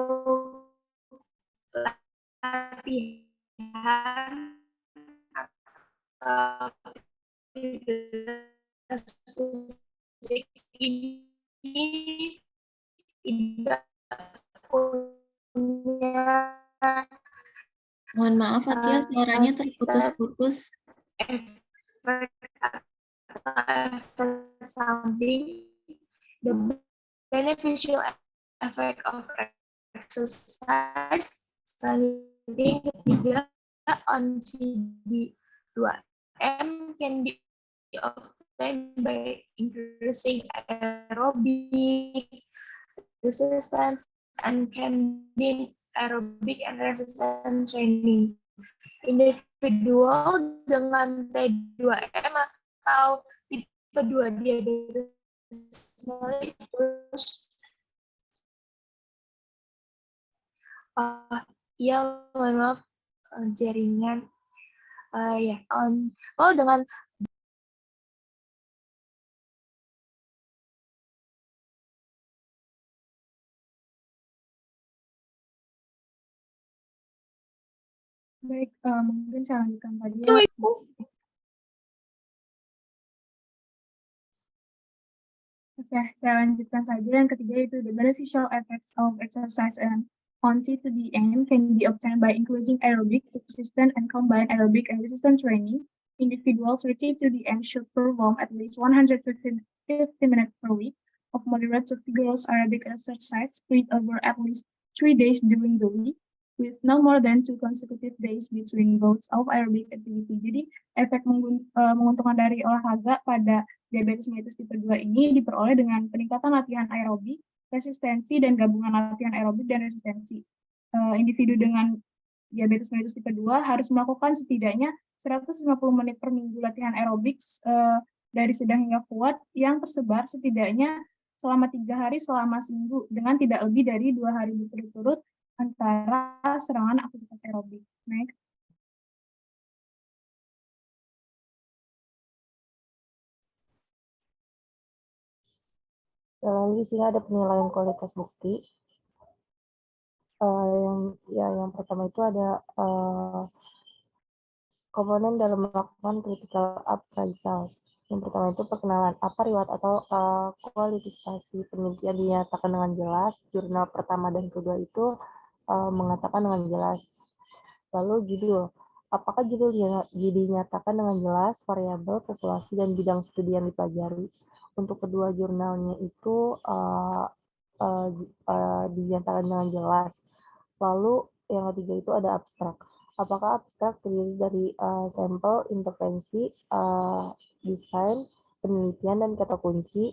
latihan atau fisik ini tidak punya. Mohon maaf, Fatia, suaranya terputus-putus. Efek samping. The beneficial effect of exercise selanjutnya ketiga on CD2M can be obtained by increasing aerobic resistance and can be aerobic and resistance training. Individual dengan T2M atau tipe 2 diabetes mellitus. Ya, mohon maaf, jaringan. Dengan baik, mungkin saya lanjutkan tadi ya. Oke, saya lanjutkan saja. Yang ketiga itu the beneficial effects of exercise and on T2DM can be obtained by increasing aerobic resistance and combined aerobic and resistance training. Individuals with T2DM should perform at least 150 minutes per week of moderate to vigorous aerobic exercise spread over at least 3 days during the week, with no more than 2 consecutive days between bouts of aerobic activity. Jadi, efek menguntungkan dari olahraga pada diabetes mellitus tipe 2 ini diperoleh dengan peningkatan latihan aerobik, resistensi, dan gabungan latihan aerobik dan resistensi. Individu dengan diabetes mellitus tipe 2 harus melakukan setidaknya 150 menit per minggu latihan aerobik dari sedang hingga kuat yang tersebar setidaknya selama 3 hari selama seminggu dengan tidak lebih dari 2 hari berturut-turut antara serangan aktivitas aerobik. Next. Lalu di sini ada penilaian kualitas bukti. Yang pertama itu ada komponen dalam melakukan critical appraisal. Yang pertama itu perkenalan apa riwayat atau kualifikasi penelitian dinyatakan dengan jelas. Jurnal pertama dan kedua itu mengatakan dengan jelas. Lalu judul. Apakah judul dinyatakan dengan jelas, variabel, populasi, dan bidang studi yang dipelajari. Untuk kedua jurnalnya itu dinyatakan dengan jelas. Lalu yang ketiga itu ada abstrak. Apakah abstrak terdiri dari sampel, intervensi, desain, penelitian, dan kata kunci.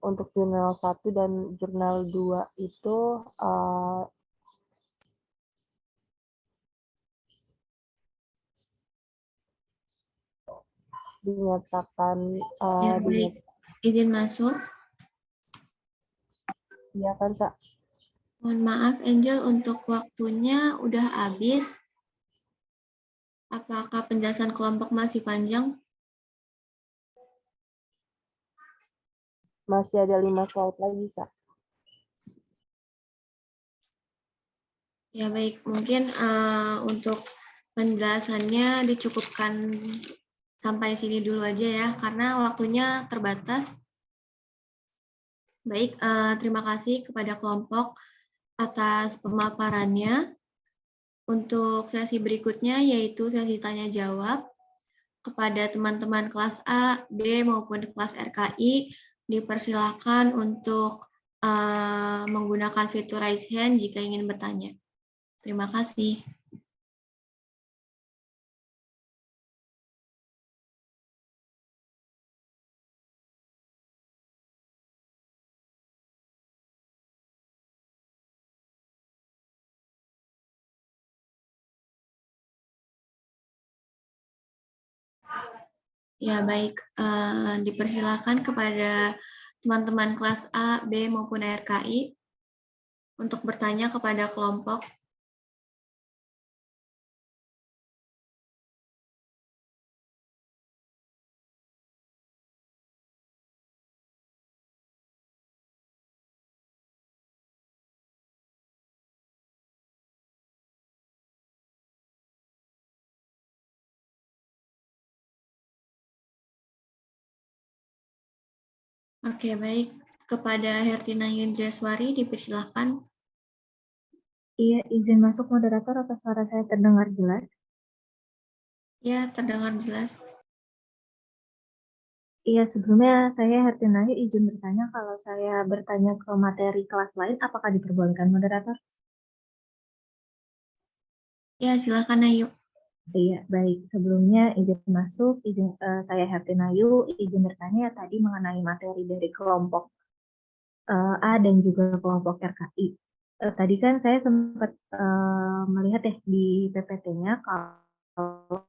Untuk jurnal 1 dan jurnal 2 itu dinyatakan Ya, baik. Izin masuk. Iya kan, Sa? Mohon maaf, Angel, untuk waktunya udah habis. Apakah penjelasan kelompok masih panjang? Masih ada 5 slide lagi, Sa. Ya, baik. Mungkin untuk penjelasannya dicukupkan sampai sini dulu aja ya, karena waktunya terbatas. Baik, terima kasih kepada kelompok atas pemaparannya. Untuk sesi berikutnya yaitu sesi tanya-jawab kepada teman-teman kelas A, B, maupun kelas RKI, dipersilakan untuk menggunakan fitur raise hand jika ingin bertanya. Terima kasih. Ya, baik. Dipersilakan kepada teman-teman kelas A, B, maupun RKI untuk bertanya kepada kelompok. Oke, baik. Kepada Hertina Yundraswari, dipersilakan. Iya, izin masuk moderator, apa suara saya terdengar jelas? Ya, terdengar jelas. Iya, sebelumnya saya Hertina izin bertanya, kalau saya bertanya ke materi kelas lain, apakah diperbolehkan moderator? Ya, silakan Ayu. Iya, baik. Sebelumnya izin masuk, saya Hertina izin bertanya tadi mengenai materi dari kelompok A dan juga kelompok RKI. Tadi kan saya sempat melihat di PPT-nya kalau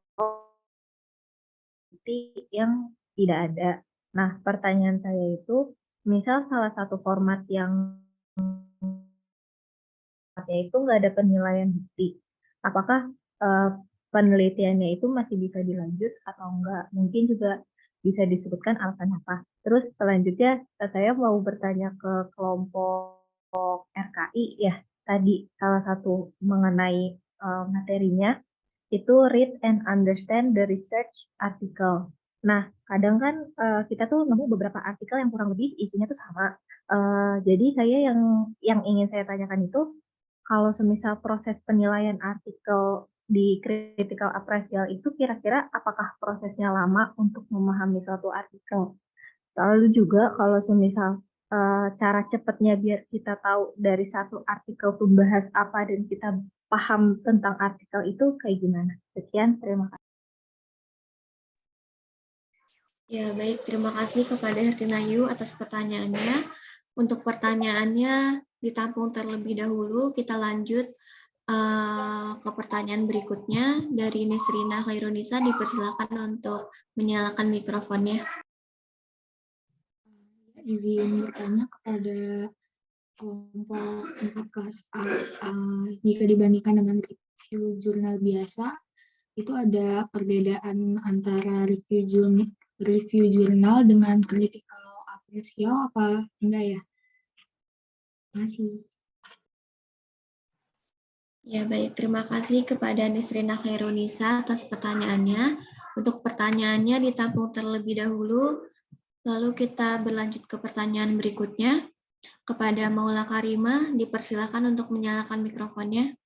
yang tidak ada. Nah, pertanyaan saya itu, misal salah satu format yang itu nggak ada penilaian bukti, apakah penelitiannya itu masih bisa dilanjut atau enggak? Mungkin juga bisa disebutkan alasan apa. Terus selanjutnya saya mau bertanya ke kelompok RKI ya, tadi salah satu mengenai materinya itu read and understand the research article. Nah, kadang kan kita tuh nemu beberapa artikel yang kurang lebih isinya tuh sama. Jadi saya yang ingin saya tanyakan itu, kalau semisal proses penilaian artikel di critical appraisal itu kira-kira apakah prosesnya lama untuk memahami suatu artikel? Lalu juga kalau semisal cara cepatnya biar kita tahu dari satu artikel tuh bahas apa dan kita paham tentang artikel itu kayak gimana? Sekian, terima kasih. Ya, baik. Terima kasih kepada Hertina Yu atas pertanyaannya. Untuk pertanyaannya ditampung terlebih dahulu, kita lanjut ke pertanyaan berikutnya. Dari Nisrina Khairunisa, dipersilakan untuk menyalakan mikrofonnya. Izin bertanya kepada kelompok 4 kelas A, jika dibandingkan dengan review jurnal biasa, itu ada perbedaan antara review jurnal dengan critical appraisal apa enggak ya? Masih. Ya, baik. Terima kasih kepada Nisrina Khairunisa atas pertanyaannya. Untuk pertanyaannya ditampung terlebih dahulu, lalu kita berlanjut ke pertanyaan berikutnya. Kepada Maula Karima, dipersilakan untuk menyalakan mikrofonnya.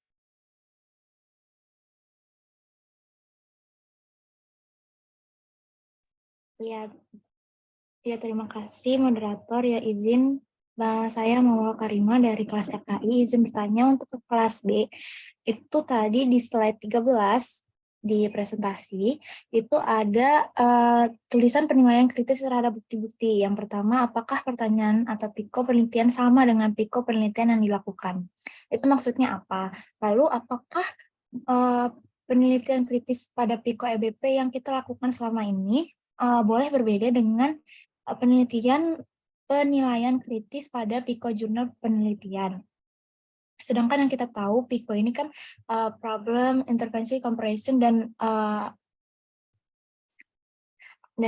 Ya, ya terima kasih moderator. Ya izin, saya Maula Karima dari kelas FKI. Izin bertanya untuk ke kelas B. Itu tadi di slide 13 di presentasi, itu ada tulisan penilaian kritis terhadap bukti-bukti. Yang pertama, apakah pertanyaan atau piko penelitian sama dengan piko penelitian yang dilakukan? Itu maksudnya apa? Lalu apakah penelitian kritis pada piko EBP yang kita lakukan selama ini boleh berbeda dengan penilaian kritis pada piko jurnal penelitian? Sedangkan yang kita tahu PICO ini kan problem, intervensi, comparison, dan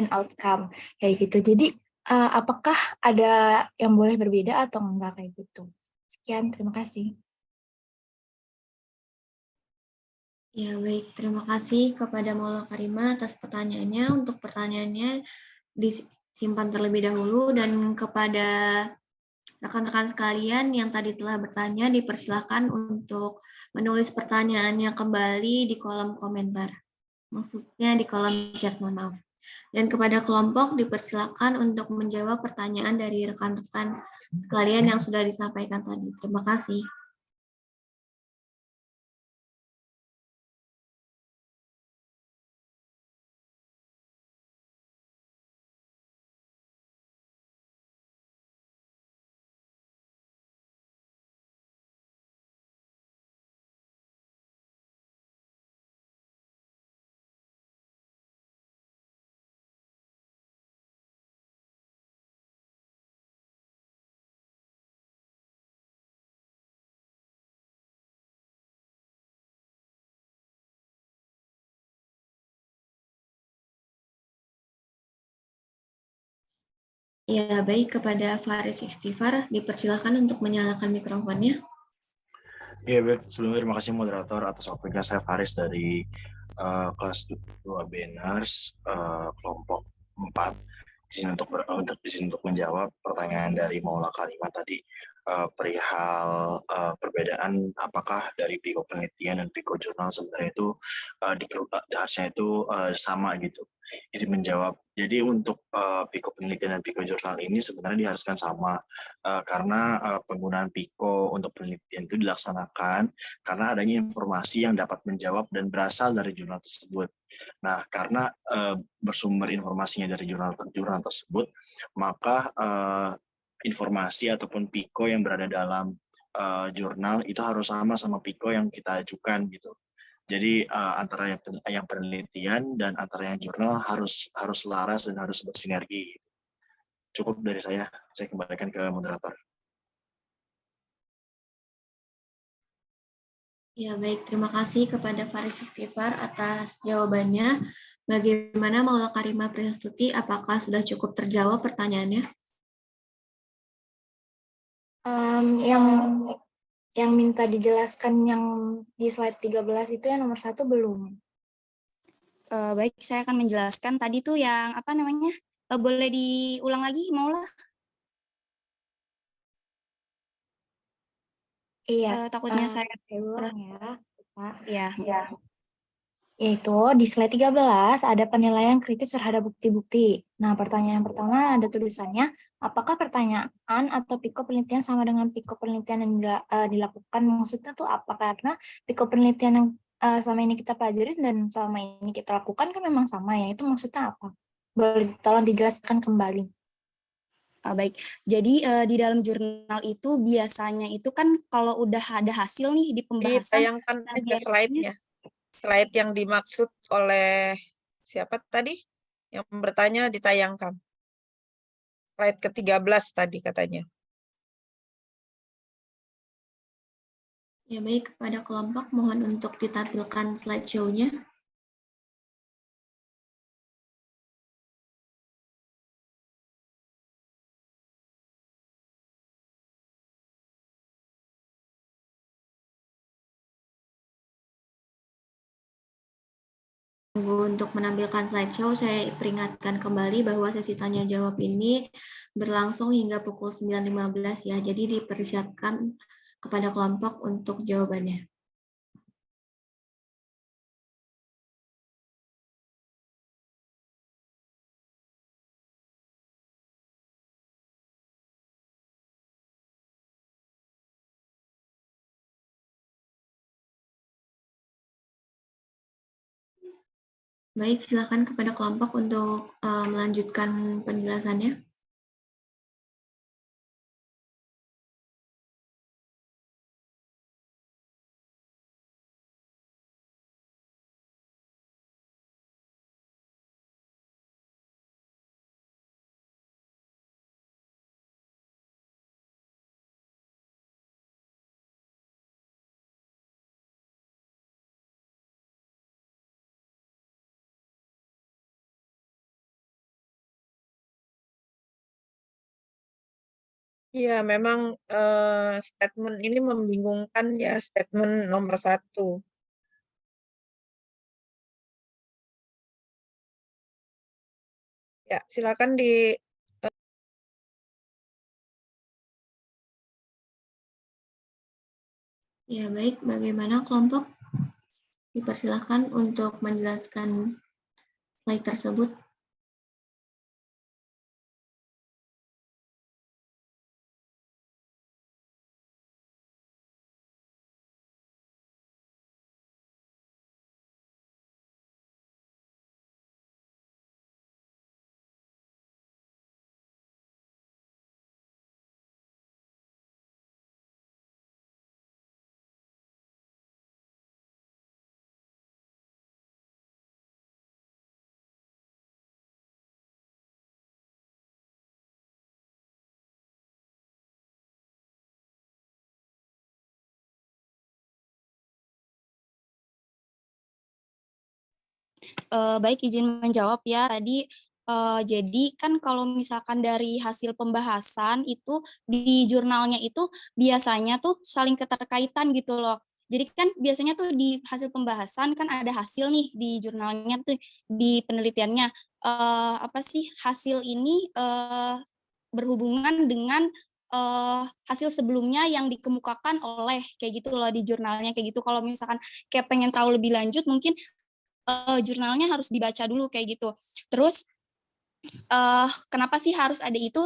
outcome kayak gitu. Jadi apakah ada yang boleh berbeda atau enggak kayak gitu? Sekian, terima kasih. Ya, baik. Terima kasih kepada Maula Karima atas pertanyaannya. Untuk pertanyaannya disimpan terlebih dahulu, dan kepada rekan-rekan sekalian yang tadi telah bertanya, dipersilakan untuk menulis pertanyaannya kembali di kolom komentar. Maksudnya di kolom chat, mohon maaf. Dan kepada kelompok dipersilakan untuk menjawab pertanyaan dari rekan-rekan sekalian yang sudah disampaikan tadi. Terima kasih. Ya, baik. Kepada Faris Istighfar, dipersilakan untuk menyalakan mikrofonnya. Iya, baik. Sebelumnya terima kasih moderator atas waktunya. Saya Faris dari kelas 2 Benars, kelompok 4. Izin untuk menjawab pertanyaan dari Maula Karima tadi perihal perbedaan apakah dari piko penelitian dan piko jurnal sebenarnya itu harusnya itu sama gitu. Izin menjawab. Jadi untuk piko penelitian dan piko jurnal ini sebenarnya diharuskan sama karena penggunaan piko untuk penelitian itu dilaksanakan karena adanya informasi yang dapat menjawab dan berasal dari jurnal tersebut. Nah, karena bersumber informasinya dari jurnal tersebut, maka informasi ataupun piko yang berada dalam jurnal itu harus sama piko yang kita ajukan gitu. Jadi antara yang penelitian dan antara yang jurnal harus selaras dan harus bersinergi. Cukup dari saya kembalikan ke moderator. Ya, baik. Terima kasih kepada Faris Istighfar atas jawabannya. Bagaimana Maula Karima Prihastuti, apakah sudah cukup terjawab pertanyaannya? Yang minta dijelaskan yang di slide 13 itu yang nomor 1 belum. Baik, saya akan menjelaskan. Tadi tuh yang apa namanya? Boleh diulang lagi, Maula? Iya. Takutnya saya ulang ya. Ya. Yaitu di slide 13 ada penilaian kritis terhadap bukti-bukti. Nah, pertanyaan pertama ada tulisannya, apakah pertanyaan atau piko penelitian sama dengan piko penelitian yang dilakukan? Maksudnya tuh apa? Karena piko penelitian yang selama ini kita pelajari dan selama ini kita lakukan kan memang sama ya. Itu maksudnya apa? Boleh tolong dijelaskan kembali. Baik, jadi di dalam jurnal itu biasanya itu kan kalau udah ada hasil nih di pembahasan. Ditayangkan aja slide-nya. Slide yang dimaksud oleh siapa tadi? Yang bertanya ditayangkan. Slide ke-13 tadi katanya. Ya, baik. Kepada kelompok, mohon untuk ditampilkan slideshow-nya. menunggu untuk menampilkan slideshow, saya peringatkan kembali bahwa sesi tanya jawab ini berlangsung hingga pukul 9.15 ya. Jadi dipersiapkan kepada kelompok untuk jawabannya. Baik, silakan kepada kelompok untuk melanjutkan penjelasannya. Ya, memang statement ini membingungkan ya, statement nomor 1. Ya, silakan di Ya, baik. Bagaimana kelompok? Dipersilakan untuk menjelaskan slide tersebut. Baik, izin menjawab ya. Tadi jadi kan kalau misalkan dari hasil pembahasan itu di jurnalnya itu biasanya tuh saling keterkaitan gitu loh. Jadi kan biasanya tuh di hasil pembahasan kan ada hasil nih di jurnalnya tuh di penelitiannya. Apa sih hasil ini berhubungan dengan hasil sebelumnya yang dikemukakan oleh kayak gitu loh di jurnalnya kayak gitu. Kalau misalkan kayak pengen tahu lebih lanjut mungkin jurnalnya harus dibaca dulu kayak gitu. Terus kenapa sih harus ada itu?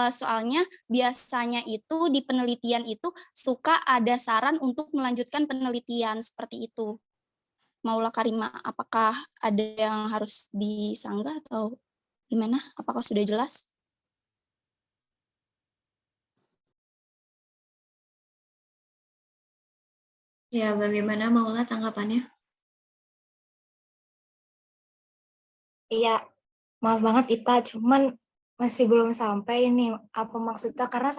Soalnya biasanya itu di penelitian itu suka ada saran untuk melanjutkan penelitian seperti itu. Maula Karima, apakah ada yang harus disanggah atau gimana? Apakah sudah jelas? Ya, bagaimana Maula tanggapannya? Iya, maaf banget Ita, cuman masih belum sampai ini apa maksudnya karena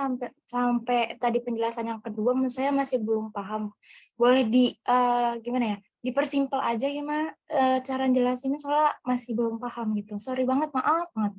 sampai tadi penjelasan yang kedua menurut saya masih belum paham. Boleh gimana ya? Dipersimpel aja gimana cara jelasinnya soalnya masih belum paham gitu. Sorry banget, maaf banget.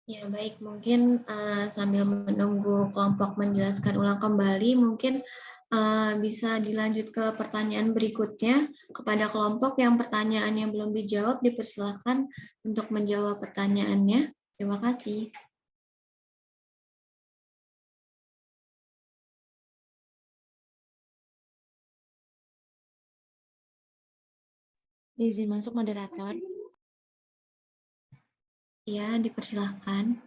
Ya, baik. Mungkin sambil menunggu kelompok menjelaskan ulang kembali, mungkin bisa dilanjut ke pertanyaan berikutnya. Kepada kelompok yang pertanyaannya belum dijawab, dipersilakan untuk menjawab pertanyaannya. Terima kasih. Izin masuk moderator. Ya, dipersilakan.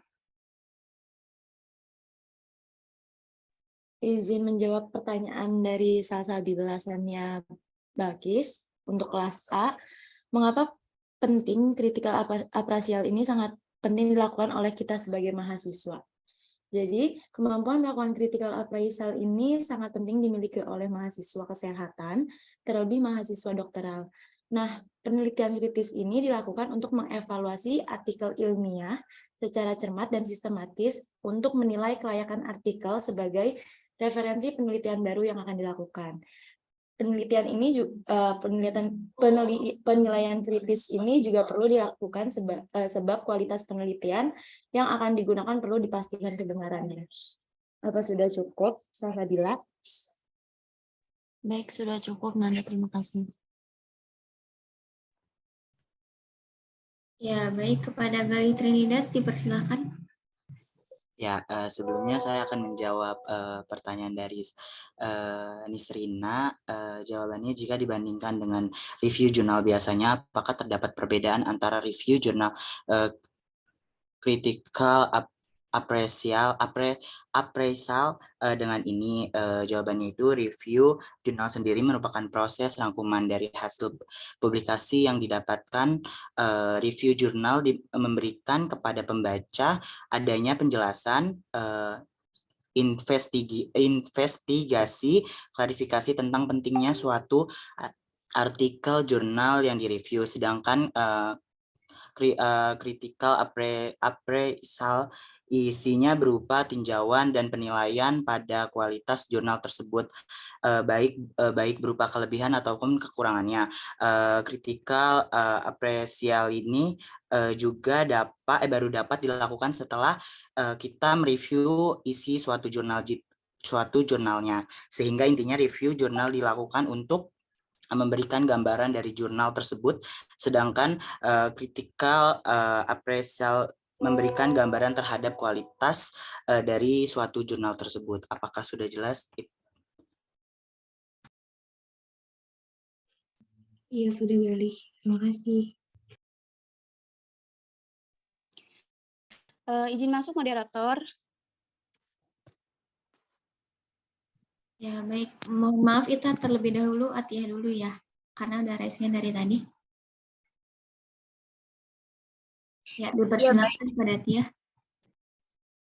Izin menjawab pertanyaan dari Salsabila Sania Bakis untuk kelas A. Mengapa penting critical appraisal ini sangat penting dilakukan oleh kita sebagai mahasiswa? Jadi, kemampuan melakukan critical appraisal ini sangat penting dimiliki oleh mahasiswa kesehatan, terlebih mahasiswa dokteral. Nah, penelitian kritis ini dilakukan untuk mengevaluasi artikel ilmiah secara cermat dan sistematis untuk menilai kelayakan artikel sebagai referensi penelitian baru yang akan dilakukan. Penelitian ini juga penilaian kritis ini juga perlu dilakukan sebab kualitas penelitian yang akan digunakan perlu dipastikan kebenarannya. Apa sudah cukup, Salsabila? Baik, sudah cukup, Nanda. Terima kasih. Ya, baik. Kepada Gali Trinidad, dipersilakan. Ya, sebelumnya saya akan menjawab pertanyaan dari Nisrina. Jawabannya jika dibandingkan dengan review jurnal biasanya, apakah terdapat perbedaan antara review jurnal critical appraisal dengan ini? Jawabannya itu review jurnal sendiri merupakan proses rangkuman dari hasil publikasi yang didapatkan. Review jurnal memberikan kepada pembaca adanya penjelasan, investigasi, klarifikasi tentang pentingnya suatu artikel jurnal yang direview, sedangkan critical appraisal isinya berupa tinjauan dan penilaian pada kualitas jurnal tersebut, baik berupa kelebihan ataupun kekurangannya. Critical appraisal ini juga baru dapat dilakukan setelah kita mereview isi suatu jurnalnya, sehingga intinya review jurnal dilakukan untuk memberikan gambaran dari jurnal tersebut, sedangkan critical appraisal memberikan gambaran terhadap kualitas dari suatu jurnal tersebut. Apakah sudah jelas? Iya, sudah Gali. Terima kasih. Izin masuk, moderator. Ya, baik. Mohon maaf, Ita terlebih dahulu, Atia dulu ya, karena udah raise-nya dari tadi. Ya, dipersilakan pada Atia.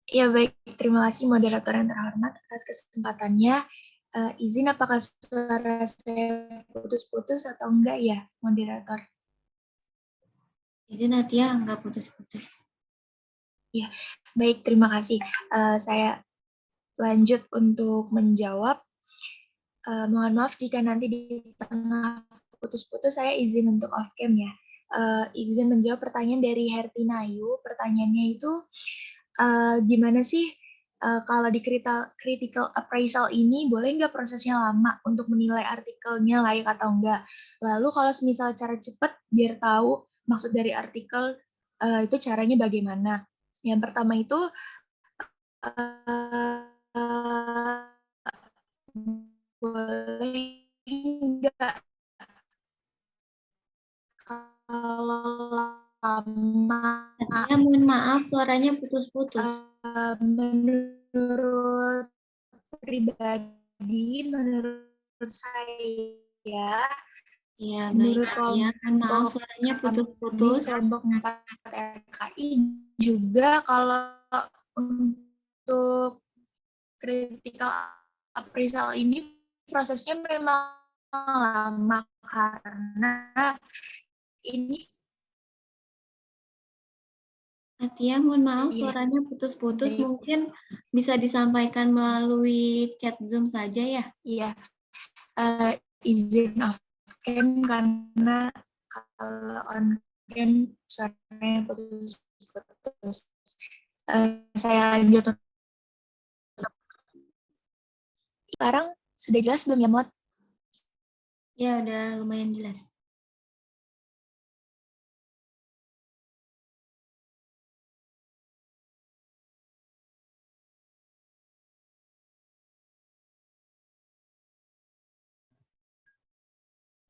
Ya, baik. Terima kasih moderator yang terhormat atas kesempatannya. Izin apakah suara saya putus-putus atau enggak ya, moderator? Izin Atia, enggak putus-putus. Ya, baik. Terima kasih. Saya lanjut untuk menjawab. Mohon maaf jika nanti di tengah putus-putus, saya izin untuk off-cam ya. Izin menjawab pertanyaan dari Hertinayu. Pertanyaannya itu, gimana sih kalau di critical appraisal ini boleh nggak prosesnya lama untuk menilai artikelnya layak atau enggak? Lalu kalau semisal cara cepat biar tahu maksud dari artikel itu caranya bagaimana? Yang pertama itu boleh nggak kalau lama? Ya, mohon maaf, suaranya putus-putus. Menurut pribadi, menurut saya, ya, menurut baik, ya, maaf, suaranya putus-putus. Kelompok 4 RKI juga kalau untuk critical appraisal ini prosesnya memang lama karena ini. Atia, mohon maaf, suaranya putus-putus. Mungkin bisa disampaikan melalui chat Zoom saja ya? Iya. Izin off-cam karena kalau on-cam suaranya putus-putus. Saya lanjut. Sekarang sudah jelas belum ya, Mod? Ya, udah lumayan jelas.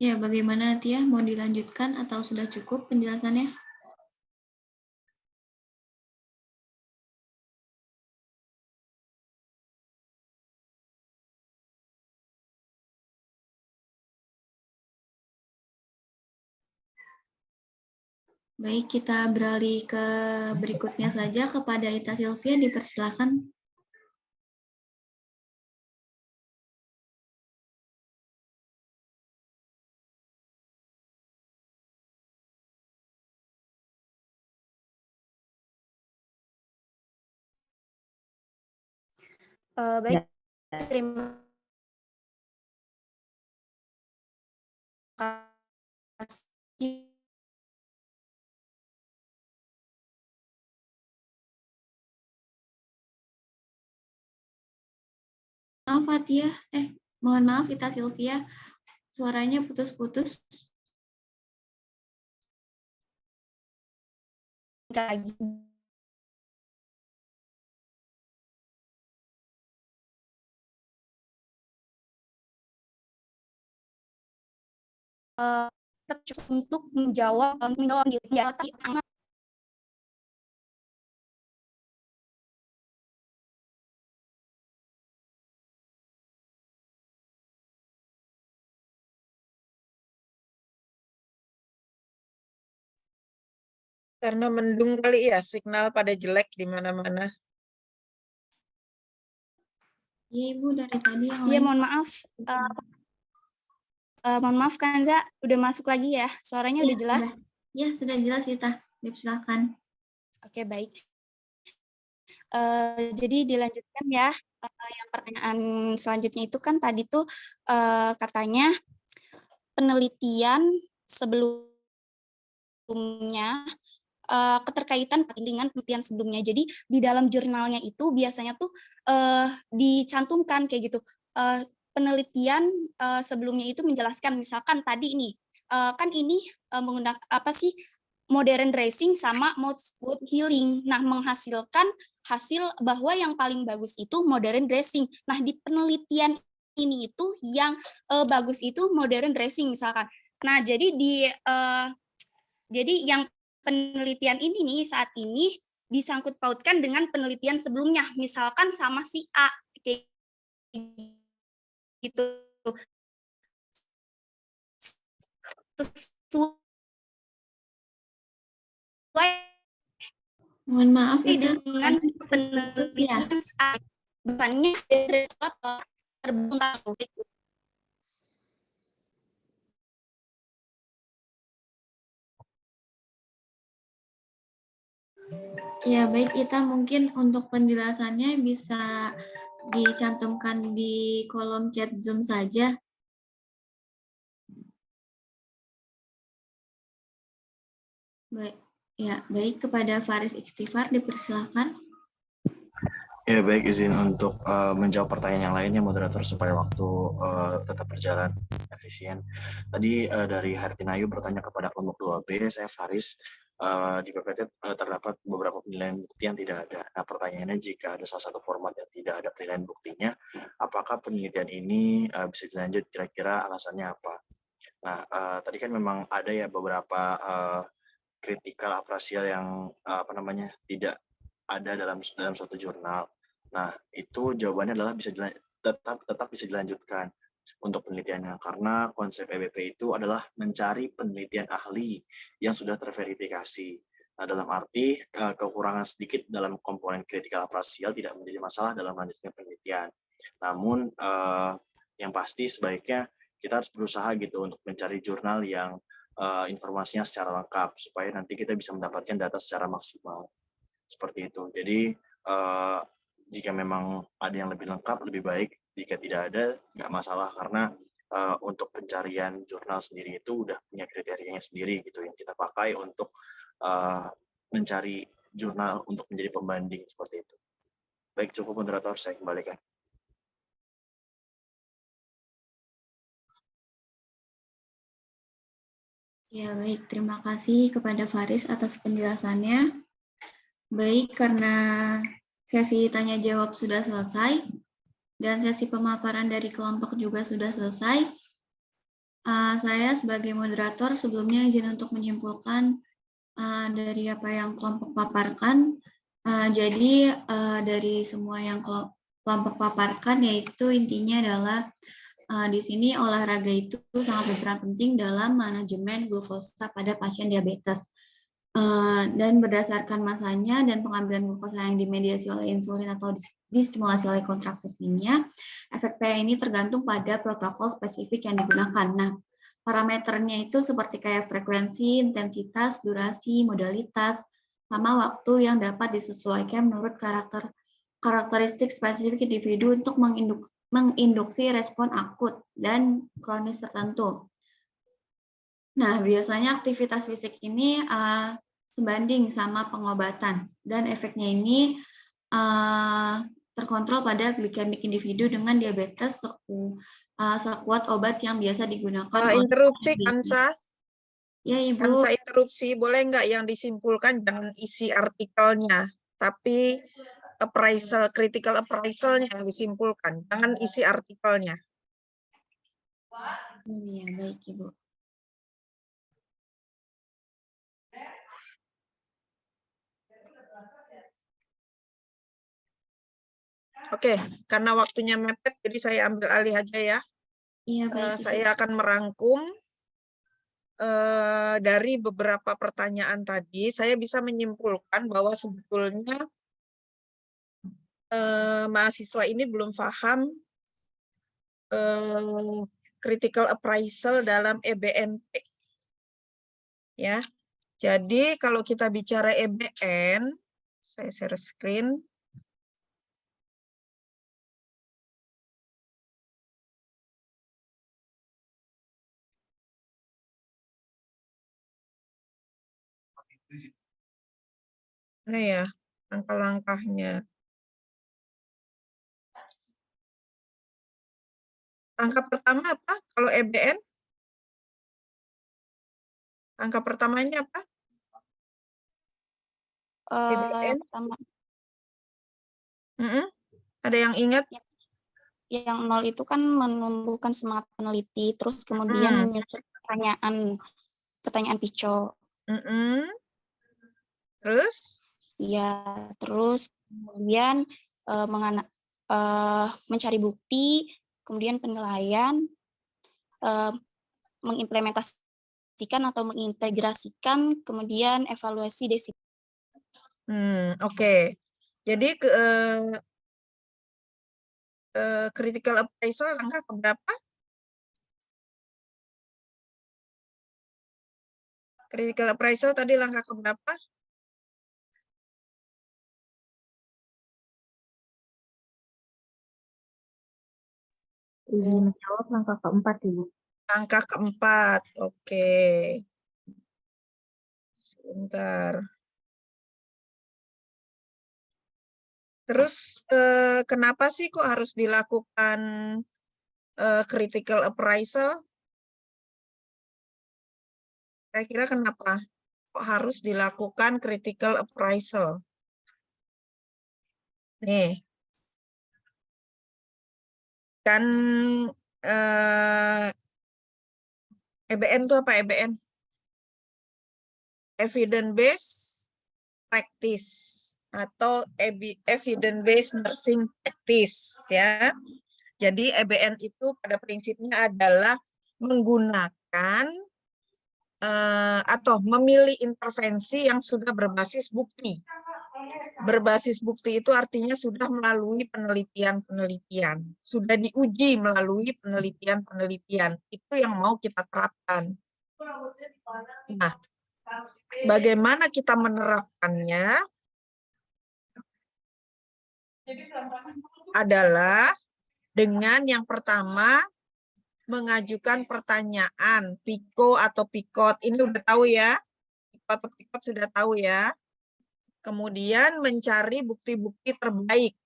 Ya, bagaimana Tia? Mau dilanjutkan atau sudah cukup penjelasannya? Baik, kita beralih ke berikutnya saja kepada Ita Sylvia, dipersilakan. Baik, Terima kasih. Maaf Fatia, mohon maaf Ita Sylvia, suaranya putus-putus. Lagi. Untuk menjawab Karena mendung kali ya, signal pada jelek di mana-mana. Iya Ibu, dari tadi yang Iya, lain. mohon maaf. Mohon maaf Kanza, udah masuk lagi ya? Suaranya udah jelas? Ya, sudah jelas Ita. Silakan. Oke, baik. Jadi dilanjutkan ya. Yang pertanyaan selanjutnya itu kan tadi tuh katanya penelitian sebelumnya keterkaitan dengan penelitian sebelumnya. Jadi di dalam jurnalnya itu biasanya tuh dicantumkan kayak gitu. Penelitian sebelumnya itu menjelaskan misalkan tadi nih kan ini menggunakan apa sih modern dressing sama mode healing. Nah, menghasilkan hasil bahwa yang paling bagus itu modern dressing. Nah, di penelitian ini itu yang bagus itu modern dressing misalkan. Nah, jadi yang penelitian ini nih saat ini disangkut pautkan dengan penelitian sebelumnya, misalkan sama si A kayak gitu. Mohon maaf Ita, dengan penelitian bukannya terbongkar. Ya, baik Ita, mungkin untuk penjelasannya bisa dicantumkan di kolom chat Zoom saja. Baik, ya, baik kepada Faris Ikhtifar dipersilakan. Ya, baik, izin untuk menjawab pertanyaan yang lainnya, moderator, supaya waktu tetap berjalan efisien. Tadi dari Hartinayu bertanya kepada kelompok 2B, saya Faris. Di PPT terdapat beberapa penilaian bukti yang tidak ada. Nah, pertanyaannya, jika ada salah satu format yang tidak ada penilaian buktinya, apakah penelitian ini bisa dilanjut? Kira-kira alasannya apa? Nah, tadi kan memang ada ya beberapa kritikal apresial yang tidak ada dalam suatu jurnal. Nah, itu jawabannya adalah tetap bisa dilanjutkan untuk penelitiannya, karena konsep EBP itu adalah mencari penelitian ahli yang sudah terverifikasi. Nah, dalam arti kekurangan sedikit dalam komponen kritikal apresial tidak menjadi masalah dalam lanjutnya penelitian. Namun yang pasti sebaiknya kita harus berusaha gitu untuk mencari jurnal yang informasinya secara lengkap supaya nanti kita bisa mendapatkan data secara maksimal. Seperti itu. Jadi jika memang ada yang lebih lengkap, lebih baik. Jika tidak ada, nggak masalah, karena untuk pencarian jurnal sendiri itu udah punya kriterianya sendiri gitu yang kita pakai untuk mencari jurnal untuk menjadi pembanding seperti itu. Baik, cukup moderator, saya kembalikan. Ya, baik. Terima kasih kepada Faris atas penjelasannya. Baik, karena sesi tanya jawab sudah selesai dan sesi pemaparan dari kelompok juga sudah selesai, saya sebagai moderator sebelumnya izin untuk menyimpulkan dari apa yang kelompok paparkan. Jadi dari semua yang kelompok paparkan, yaitu intinya adalah di sini olahraga itu sangat berperan penting dalam manajemen glukosa pada pasien diabetes. Dan berdasarkan masanya dan pengambilan glukosa yang dimediasi oleh insulin atau distimulasi oleh kontraksi linia, efek PA ini tergantung pada protokol spesifik yang digunakan. Nah, parameternya itu seperti kayak frekuensi, intensitas, durasi, modalitas, sama waktu yang dapat disesuaikan menurut karakteristik spesifik individu untuk menginduksi respon akut dan kronis tertentu. Nah, biasanya aktivitas fisik ini sebanding sama pengobatan, dan efeknya ini terkontrol pada glikemik individu dengan diabetes sekuat obat yang biasa digunakan oleh Interupsi, orang. Kansa. Ya, Ibu. Kansa interupsi, boleh nggak yang disimpulkan jangan isi artikelnya, tapi appraisal, critical appraisalnya yang disimpulkan, jangan isi artikelnya. Iya, baik, Ibu. Oke, karena waktunya mepet, jadi saya ambil alih aja ya. Iya, baik. Saya akan merangkum dari beberapa pertanyaan tadi. Saya bisa menyimpulkan bahwa sebetulnya mahasiswa ini belum paham critical appraisal dalam EBNP. Ya, jadi kalau kita bicara EBN, saya share screen. Nah ya, langkah-langkahnya. Langkah pertama apa? Kalau EBN? Langkah pertamanya apa? EBN? Yang pertama, Ada yang ingat? yang 0 itu kan menumbuhkan semangat peneliti, terus kemudian menyusun pertanyaan PICO. Terus? Ya, terus kemudian mencari bukti, kemudian penilaian, mengimplementasikan atau mengintegrasikan, kemudian evaluasi disiplin. Oke. Jadi critical appraisal langkah keberapa? Critical appraisal tadi langkah keberapa? Ibu menjawab langkah keempat, Ibu. Langkah keempat, oke. Sebentar. Terus kenapa sih kok harus dilakukan critical appraisal? Kira-kira kenapa kok harus dilakukan critical appraisal? Nih, kan EBN itu apa EBN? Evidence Based Practice atau Evidence Based Nursing Practice ya. Jadi EBN itu pada prinsipnya adalah menggunakan atau memilih intervensi yang sudah berbasis bukti. Berbasis bukti itu artinya sudah melalui penelitian-penelitian, sudah diuji melalui penelitian-penelitian. Itu yang mau kita terapkan. Nah, bagaimana kita menerapkannya adalah dengan yang pertama mengajukan pertanyaan PICO atau PICOT. Ini udah tahu ya, PICO atau PICOT sudah tahu ya. Kemudian mencari bukti-bukti terbaik.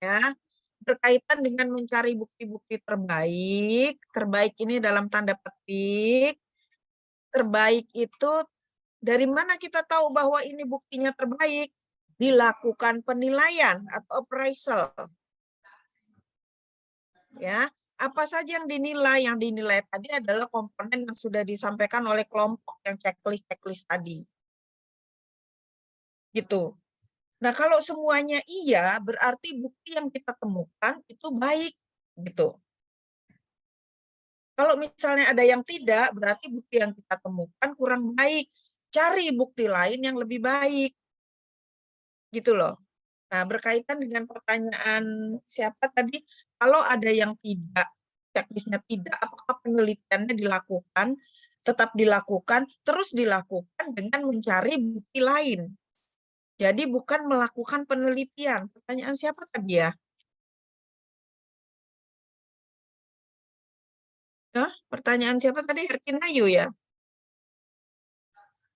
Ya, berkaitan dengan mencari bukti-bukti terbaik. Terbaik ini dalam tanda petik. Terbaik itu dari mana kita tahu bahwa ini buktinya terbaik? Dilakukan penilaian atau appraisal. Ya, apa saja yang dinilai? Yang dinilai tadi adalah komponen yang sudah disampaikan oleh kelompok yang checklist tadi. Gitu. Nah, kalau semuanya iya, berarti bukti yang kita temukan itu baik, gitu. Kalau misalnya ada yang tidak, berarti bukti yang kita temukan kurang baik. Cari bukti lain yang lebih baik. Gitu loh. Nah, berkaitan dengan pertanyaan siapa tadi, kalau ada yang tidak, checklistnya tidak, apakah penelitiannya dilakukan, tetap dilakukan, terus dilakukan dengan mencari bukti lain. Jadi bukan melakukan penelitian. Pertanyaan siapa tadi ya? Pertanyaan siapa tadi? Herkinayu ya?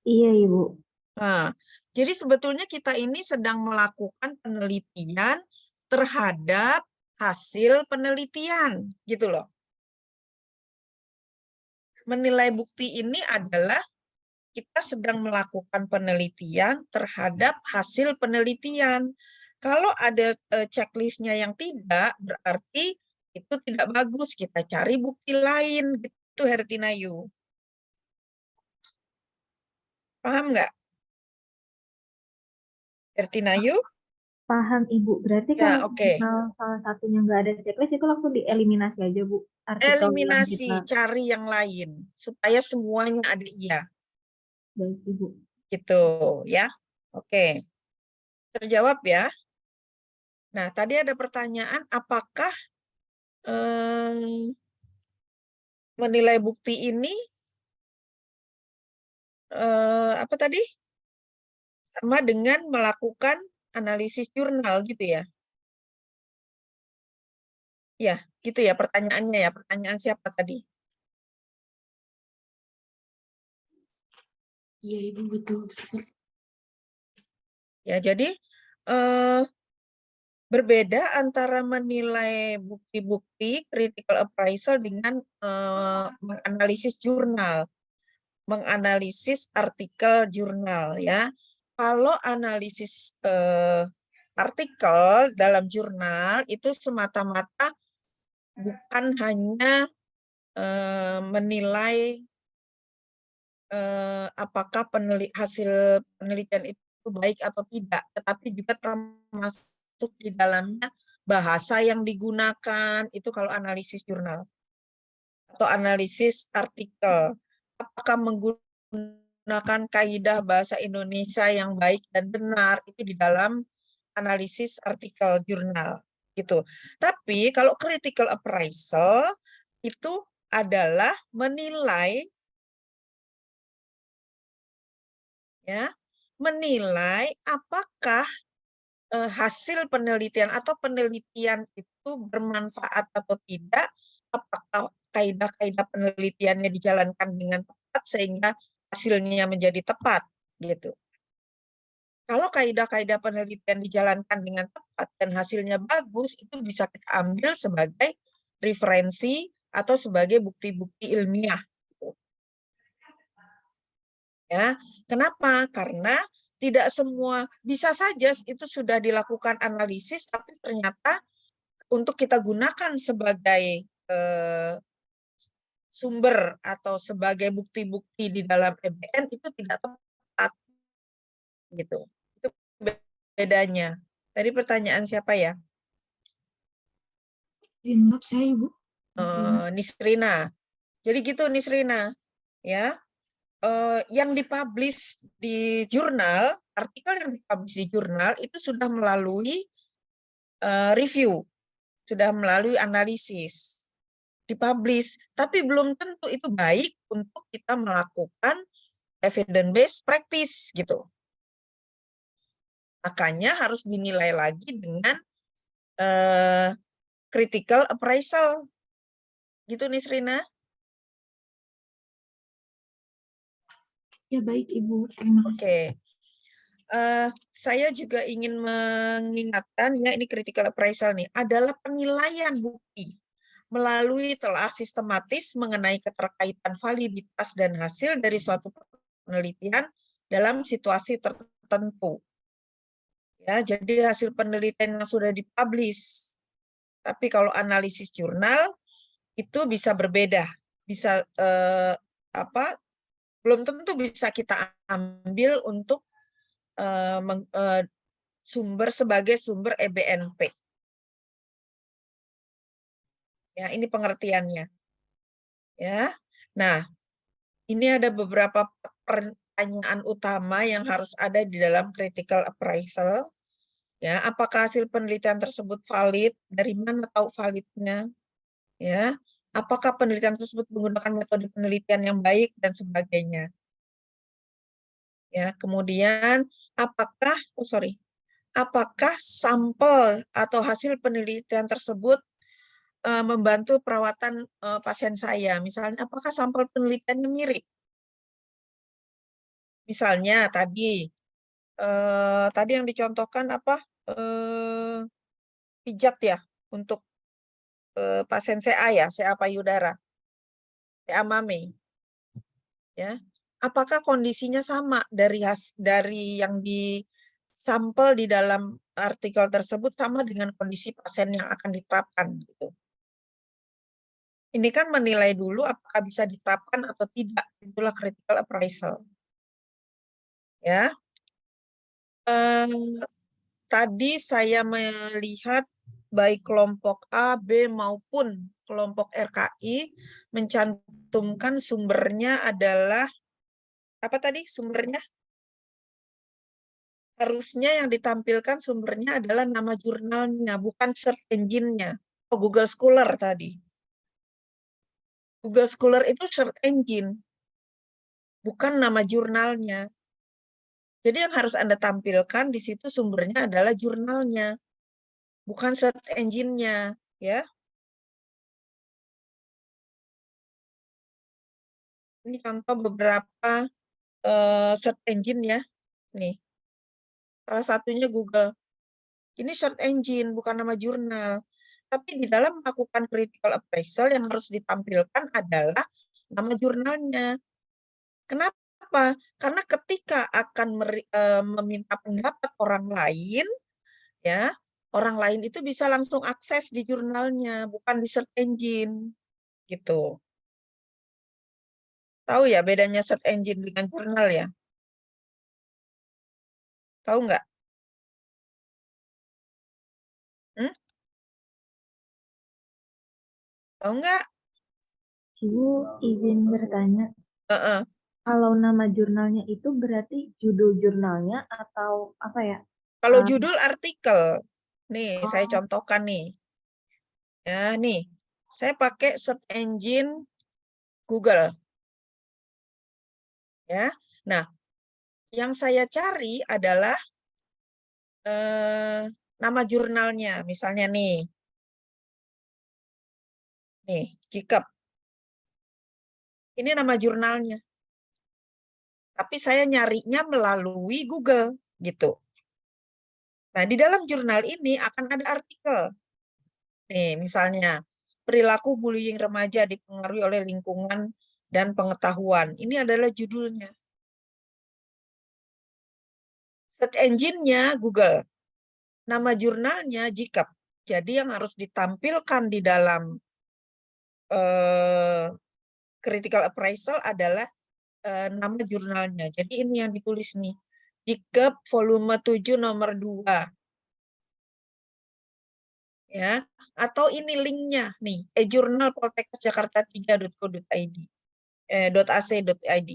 Iya, Ibu. Nah, jadi sebetulnya kita ini sedang melakukan penelitian terhadap hasil penelitian, gitu loh. Menilai bukti ini adalah kita sedang melakukan penelitian terhadap hasil penelitian. Kalau ada checklistnya yang tidak, berarti itu tidak bagus. Kita cari bukti lain, gitu Hertinayu. Paham nggak? Hertinayu? Paham, Ibu. Berarti Ya, kalau oke. salah satunya nggak ada checklist, itu langsung dieliminasi aja, Bu. Artikel yang Eliminasi, kita... cari yang lain. Supaya semuanya ada iya. Baik, Ibu. Gitu, ya. Oke. Terjawab ya. Nah, tadi ada pertanyaan, apakah menilai bukti ini apa tadi? Sama dengan melakukan analisis jurnal gitu ya? Ya, gitu ya pertanyaannya ya. Pertanyaan siapa tadi? Iya, Ibu, betul. Ya, jadi berbeda antara menilai bukti-bukti critical appraisal dengan menganalisis jurnal, menganalisis artikel jurnal ya. Kalau analisis artikel dalam jurnal itu semata-mata bukan hanya menilai apakah hasil penelitian itu baik atau tidak, tetapi juga termasuk di dalamnya bahasa yang digunakan, itu kalau analisis jurnal. Atau analisis artikel. Apakah menggunakan kaidah bahasa Indonesia yang baik dan benar, itu di dalam analisis artikel jurnal. Gitu. Tapi kalau critical appraisal, itu adalah menilai ya, menilai apakah hasil penelitian atau penelitian itu bermanfaat atau tidak, apakah kaidah-kaidah penelitiannya dijalankan dengan tepat sehingga hasilnya menjadi tepat gitu. Kalau kaidah-kaidah penelitian dijalankan dengan tepat dan hasilnya bagus, itu bisa kita ambil sebagai referensi atau sebagai bukti-bukti ilmiah. Ya, kenapa? Karena tidak semua, bisa saja itu sudah dilakukan analisis, tapi ternyata untuk kita gunakan sebagai sumber atau sebagai bukti-bukti di dalam EBN itu tidak tepat. Gitu. Itu bedanya. Tadi pertanyaan siapa ya? Maaf, saya Ibu. Nisrina. Jadi gitu Nisrina. Ya. Yang dipublish di jurnal, artikel yang dipublish di jurnal itu sudah melalui review, sudah melalui analisis, dipublish, tapi belum tentu itu baik untuk kita melakukan evidence based practice gitu. Makanya harus dinilai lagi dengan critical appraisal. Gitu Nisrina. Ya baik Ibu, terima kasih. Oke. Saya juga ingin mengingatkan ya, ini critical appraisal nih, adalah penilaian bukti melalui telah sistematis mengenai keterkaitan validitas dan hasil dari suatu penelitian dalam situasi tertentu. Ya, jadi hasil penelitian yang sudah dipublish. Tapi kalau analisis jurnal itu bisa berbeda, bisa belum tentu bisa kita ambil untuk sumber sebagai sumber EBNP. Ya, ini pengertiannya. Ya. Nah, ini ada beberapa pertanyaan utama yang harus ada di dalam critical appraisal. Ya, apakah hasil penelitian tersebut valid? Dari mana tahu validnya? Ya, apakah penelitian tersebut menggunakan metode penelitian yang baik dan sebagainya? Ya, kemudian apakah apakah sampel atau hasil penelitian tersebut membantu perawatan pasien saya. Misalnya, apakah sampel penelitiannya mirip? Misalnya tadi yang dicontohkan apa? Pijat ya untuk pasien CA ya, CA payudara, CA mame. Ya, apakah kondisinya sama dari yang disampel di dalam artikel tersebut sama dengan kondisi pasien yang akan diterapkan gitu. Ini kan menilai dulu apakah bisa diterapkan atau tidak, itulah critical appraisal. Ya. Tadi saya melihat baik kelompok A, B maupun kelompok RKI mencantumkan sumbernya adalah apa tadi sumbernya? Harusnya yang ditampilkan sumbernya adalah nama jurnalnya, bukan search engine-nya. Oh, Google Scholar tadi. Google Scholar itu search engine, bukan nama jurnalnya. Jadi yang harus Anda tampilkan di situ sumbernya adalah jurnalnya, bukan search engine-nya, ya. Ini contoh beberapa search engine ya. Nih. Salah satunya Google. Ini search engine, bukan nama jurnal. Tapi di dalam melakukan critical appraisal yang harus ditampilkan adalah nama jurnalnya. Kenapa? Karena ketika akan meminta pendapat orang lain, ya, orang lain itu bisa langsung akses di jurnalnya, bukan di search engine. Gitu. Tahu ya bedanya search engine dengan jurnal ya? Tahu nggak? Hmm? Tahu nggak? Ibu izin bertanya. Kalau nama jurnalnya itu berarti judul jurnalnya atau apa ya? Kalau judul artikel, nih saya contohkan nih. Ya, nih. Saya pakai search engine Google. Ya. Nah, yang saya cari adalah nama jurnalnya. Misalnya nih. Nih, GCAP. Ini nama jurnalnya. Tapi saya nyarinya melalui Google, gitu. Nah, di dalam jurnal ini akan ada artikel. Nih, misalnya, perilaku bullying remaja dipengaruhi oleh lingkungan dan pengetahuan. Ini adalah judulnya. Search engine-nya Google. Nama jurnalnya GCAP. Jadi yang harus ditampilkan di dalam critical appraisal adalah nama jurnalnya. Jadi ini yang ditulis nih. GCAP volume 7 nomor 2. Ya, atau ini linknya nih, e-jurnal Poltekkes Jakarta 3.co.id, .ac.id.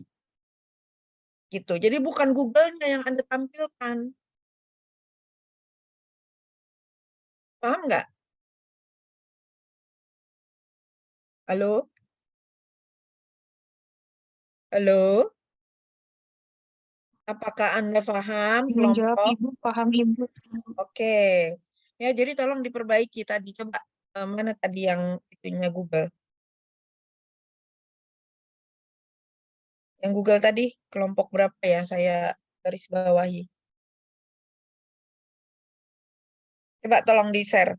Gitu. Jadi bukan Google-nya yang Anda tampilkan. Paham nggak? Halo? Halo? Apakah Anda paham Menjawab kelompok? Ibu, paham Ibu. Oke. Ya, jadi tolong diperbaiki tadi. Coba mana tadi yang itunya Google? Yang Google tadi kelompok berapa ya? Saya garis bawahi. Coba tolong di-share.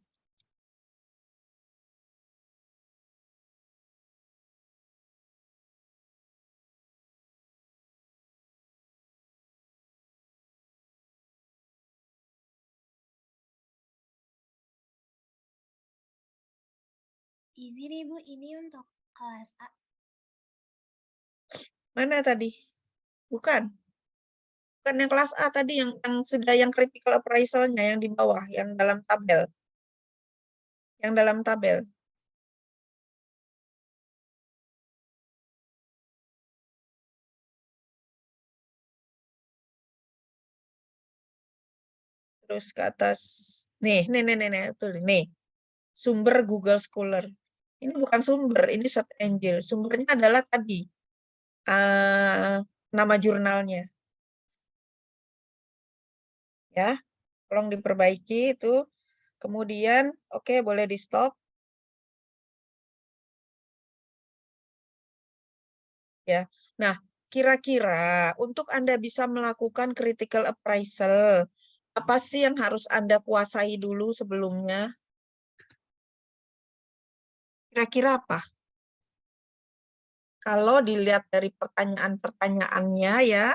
Izin Ibu, ini untuk kelas A. Mana tadi? Bukan. Bukan yang kelas A tadi, yang sudah yang critical appraisal-nya yang di bawah, yang dalam tabel. Yang dalam tabel. Terus ke atas. Nih, tuh, nih. Sumber Google Scholar. Ini bukan sumber, ini search engine. Sumbernya adalah tadi. Nama jurnalnya. Ya, tolong diperbaiki itu. Kemudian, oke, boleh di stop. Ya. Nah, kira-kira untuk Anda bisa melakukan critical appraisal, apa sih yang harus Anda kuasai dulu sebelumnya? Kira-kira apa? Kalau dilihat dari pertanyaan-pertanyaannya ya,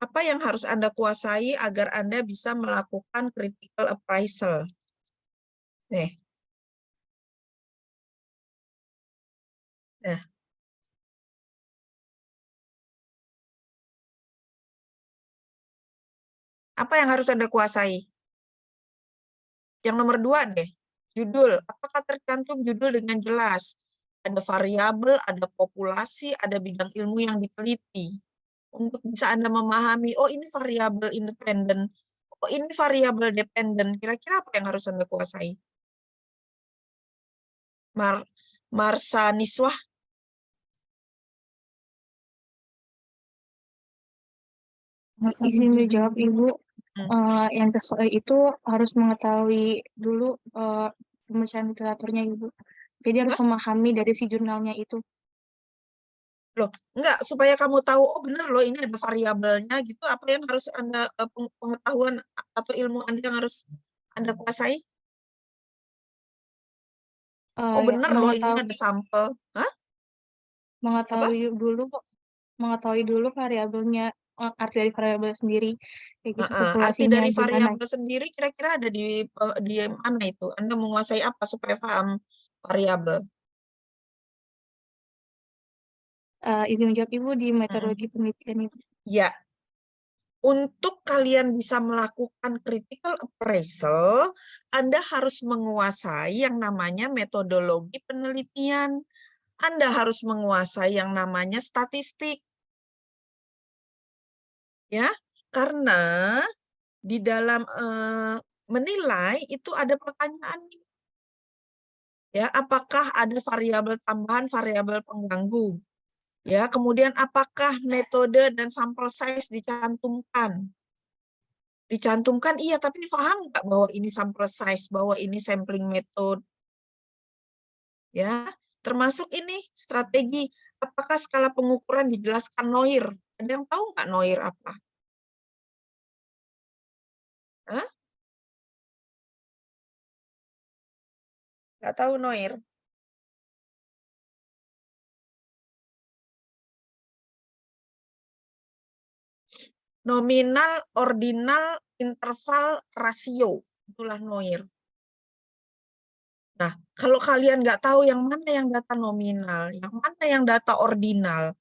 apa yang harus Anda kuasai agar Anda bisa melakukan critical appraisal? Nih. Nah. Apa yang harus Anda kuasai? Yang nomor 2 deh, judul. Apakah tercantum judul dengan jelas? Ada variabel, ada populasi, ada bidang ilmu yang diteliti. Untuk bisa Anda memahami, oh ini variabel independen, oh ini variabel dependen. Kira-kira apa yang harus Anda kuasai? Marsa Niswah? Izin menjawab Ibu, yang sesuai itu harus mengetahui dulu pembacaan literaturnya Ibu. Jadi harus memahami dari si jurnalnya itu. Loh, enggak, supaya kamu tahu, oh benar loh ini ada variabelnya gitu, apa yang harus Anda, pengetahuan atau ilmu Anda yang harus Anda kuasai? Oh benar loh ini ada sampel. Hah? Mengetahui dulu variabelnya, arti dari variabel sendiri, kayak gitu Arti populasinya dari gimana. variabel sendiri kira-kira ada di mana itu? Anda menguasai apa supaya paham variabel? Izin menjawab Ibu di metodologi penelitian itu. Ya, untuk kalian bisa melakukan critical appraisal, Anda harus menguasai yang namanya metodologi penelitian. Anda harus menguasai yang namanya statistik. Ya, karena di dalam menilai itu ada pertanyaan. Ya, apakah ada variabel tambahan, variabel pengganggu? Ya, kemudian apakah metode dan sampel size dicantumkan? Dicantumkan iya, tapi paham nggak bahwa ini sampel size, bahwa ini sampling method? Ya, termasuk ini strategi. Apakah skala pengukuran dijelaskan NOIR? Ada yang tahu nggak NOIR apa? Hah? Nggak tahu NOIR? Nominal, ordinal, interval, rasio. Itulah NOIR. Nah, kalau kalian nggak tahu yang mana yang data nominal, yang mana yang data ordinal,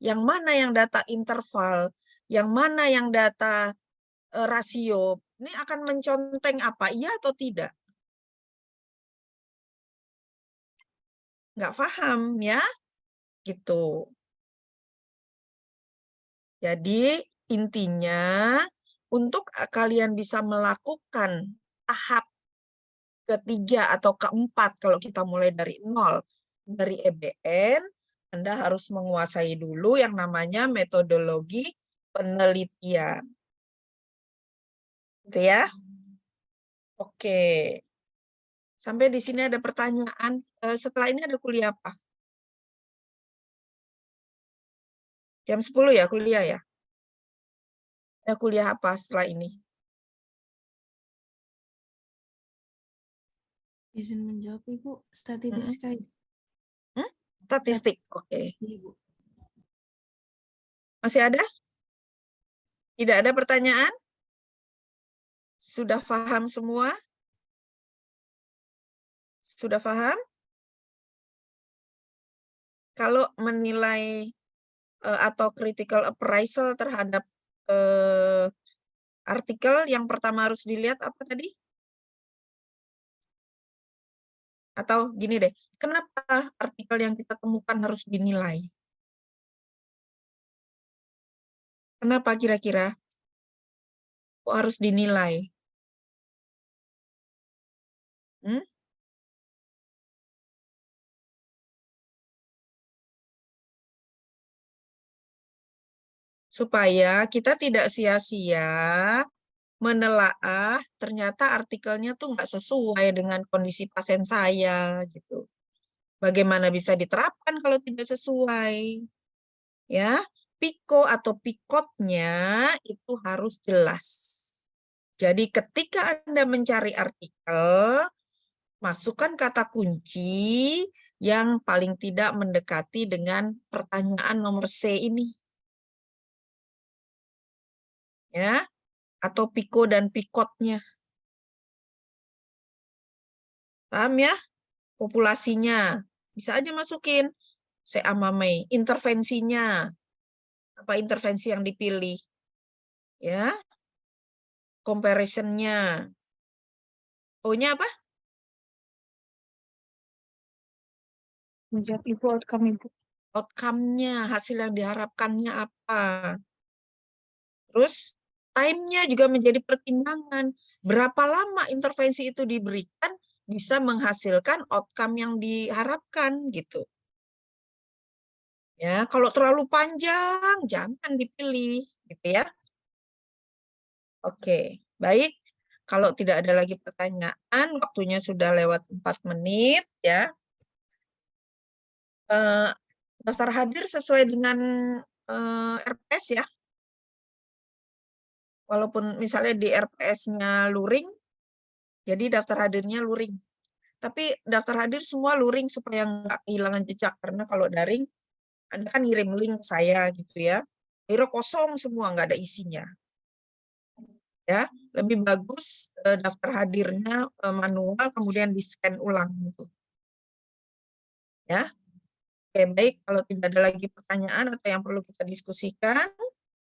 yang mana yang data interval, yang mana yang data rasio, ini akan menconteng apa? Iya atau tidak? Nggak paham ya? Gitu. Jadi intinya untuk kalian bisa melakukan tahap ketiga atau keempat kalau kita mulai dari nol dari EBN, Anda harus menguasai dulu yang namanya metodologi penelitian. Gitu ya. Oke. Sampai di sini ada pertanyaan. Setelah ini ada kuliah apa? Jam 10 ya kuliah ya? Ada kuliah apa setelah ini? Izin menjawab Ibu, statistika. Statistik, oke. Masih ada? Tidak ada pertanyaan? Sudah paham semua? Sudah paham? Kalau menilai atau critical appraisal terhadap artikel, yang pertama harus dilihat apa tadi? Atau gini deh, kenapa artikel yang kita temukan harus dinilai? Kenapa kira-kira? Kok harus dinilai? Supaya kita tidak sia-sia menelaah ternyata artikelnya tuh nggak sesuai dengan kondisi pasien saya gitu. Bagaimana bisa diterapkan kalau tidak sesuai? Ya, piko atau pikotnya itu harus jelas. Jadi ketika Anda mencari artikel, masukkan kata kunci yang paling tidak mendekati dengan pertanyaan nomor C ini. Ya, atau piko dan pikotnya. Paham ya? Populasinya. Bisa aja masukin C sama Mei. Intervensinya. Apa intervensi yang dipilih? Ya. Comparison-nya. O-nya apa? Menjawab Ibu outcome Ibu. Outcome-nya, hasil yang diharapkannya apa. Terus time-nya juga menjadi pertimbangan. Berapa lama intervensi itu diberikan bisa menghasilkan outcome yang diharapkan gitu. Ya, kalau terlalu panjang jangan dipilih gitu ya. Oke, baik. Kalau tidak ada lagi pertanyaan, waktunya sudah lewat 4 menit ya. Daftar hadir sesuai dengan RPS ya. Walaupun misalnya di RPS-nya luring, jadi daftar hadirnya luring. Tapi daftar hadir semua luring supaya nggak kehilangan jejak. Karena kalau daring, Anda kan ngirim link saya gitu ya. Akhirnya kosong semua, nggak ada isinya. Ya, lebih bagus daftar hadirnya manual, kemudian di-scan ulang gitu. Ya. Oke, baik. Kalau tidak ada lagi pertanyaan atau yang perlu kita diskusikan,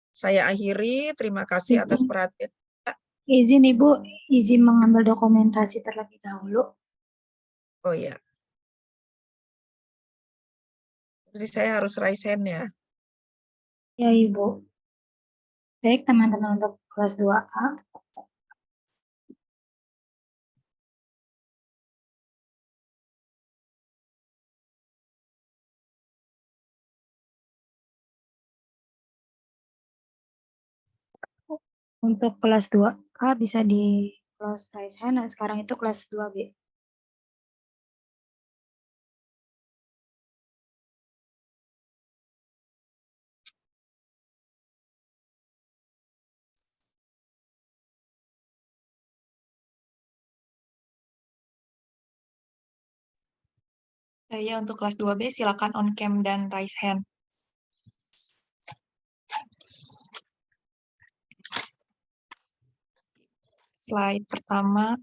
saya akhiri. Terima kasih atas perhatian. Izin Ibu, izin mengambil dokumentasi terlebih dahulu. Oh ya. Jadi saya harus raise hand ya. Ya Ibu. Baik teman-teman untuk kelas 2A. Untuk kelas 2A bisa di close raise hand. Nah, sekarang itu kelas 2B. Ya, untuk kelas 2B silakan on cam dan raise hand. Slide pertama.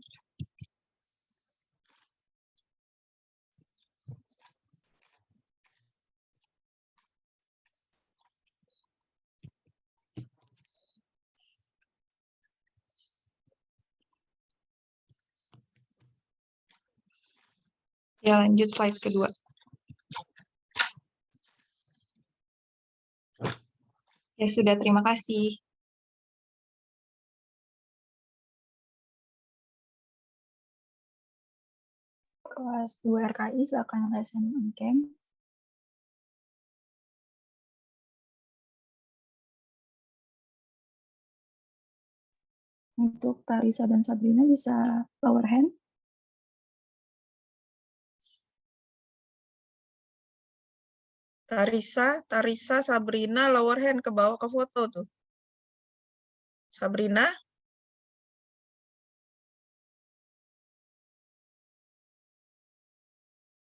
Ya, lanjut slide kedua. Ya sudah, terima kasih. Kelas 2 RKI silakan raise hand on cam. Untuk Tarisa dan Sabrina bisa lower hand. Tarisa, Sabrina, lower hand ke bawah ke foto tuh. Sabrina.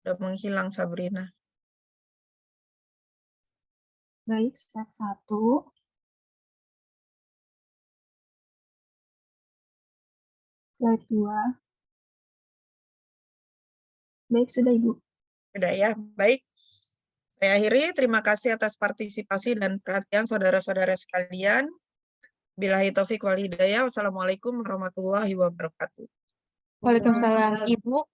Udah menghilang Sabrina. Baik, step 1. Slide 2. Baik, sudah Ibu. Sudah ya, baik. Saya akhiri, terima kasih atas partisipasi dan perhatian saudara-saudara sekalian. Billahi taufiq wal hidayah. Wassalamualaikum warahmatullahi wabarakatuh. Waalaikumsalam Ibu.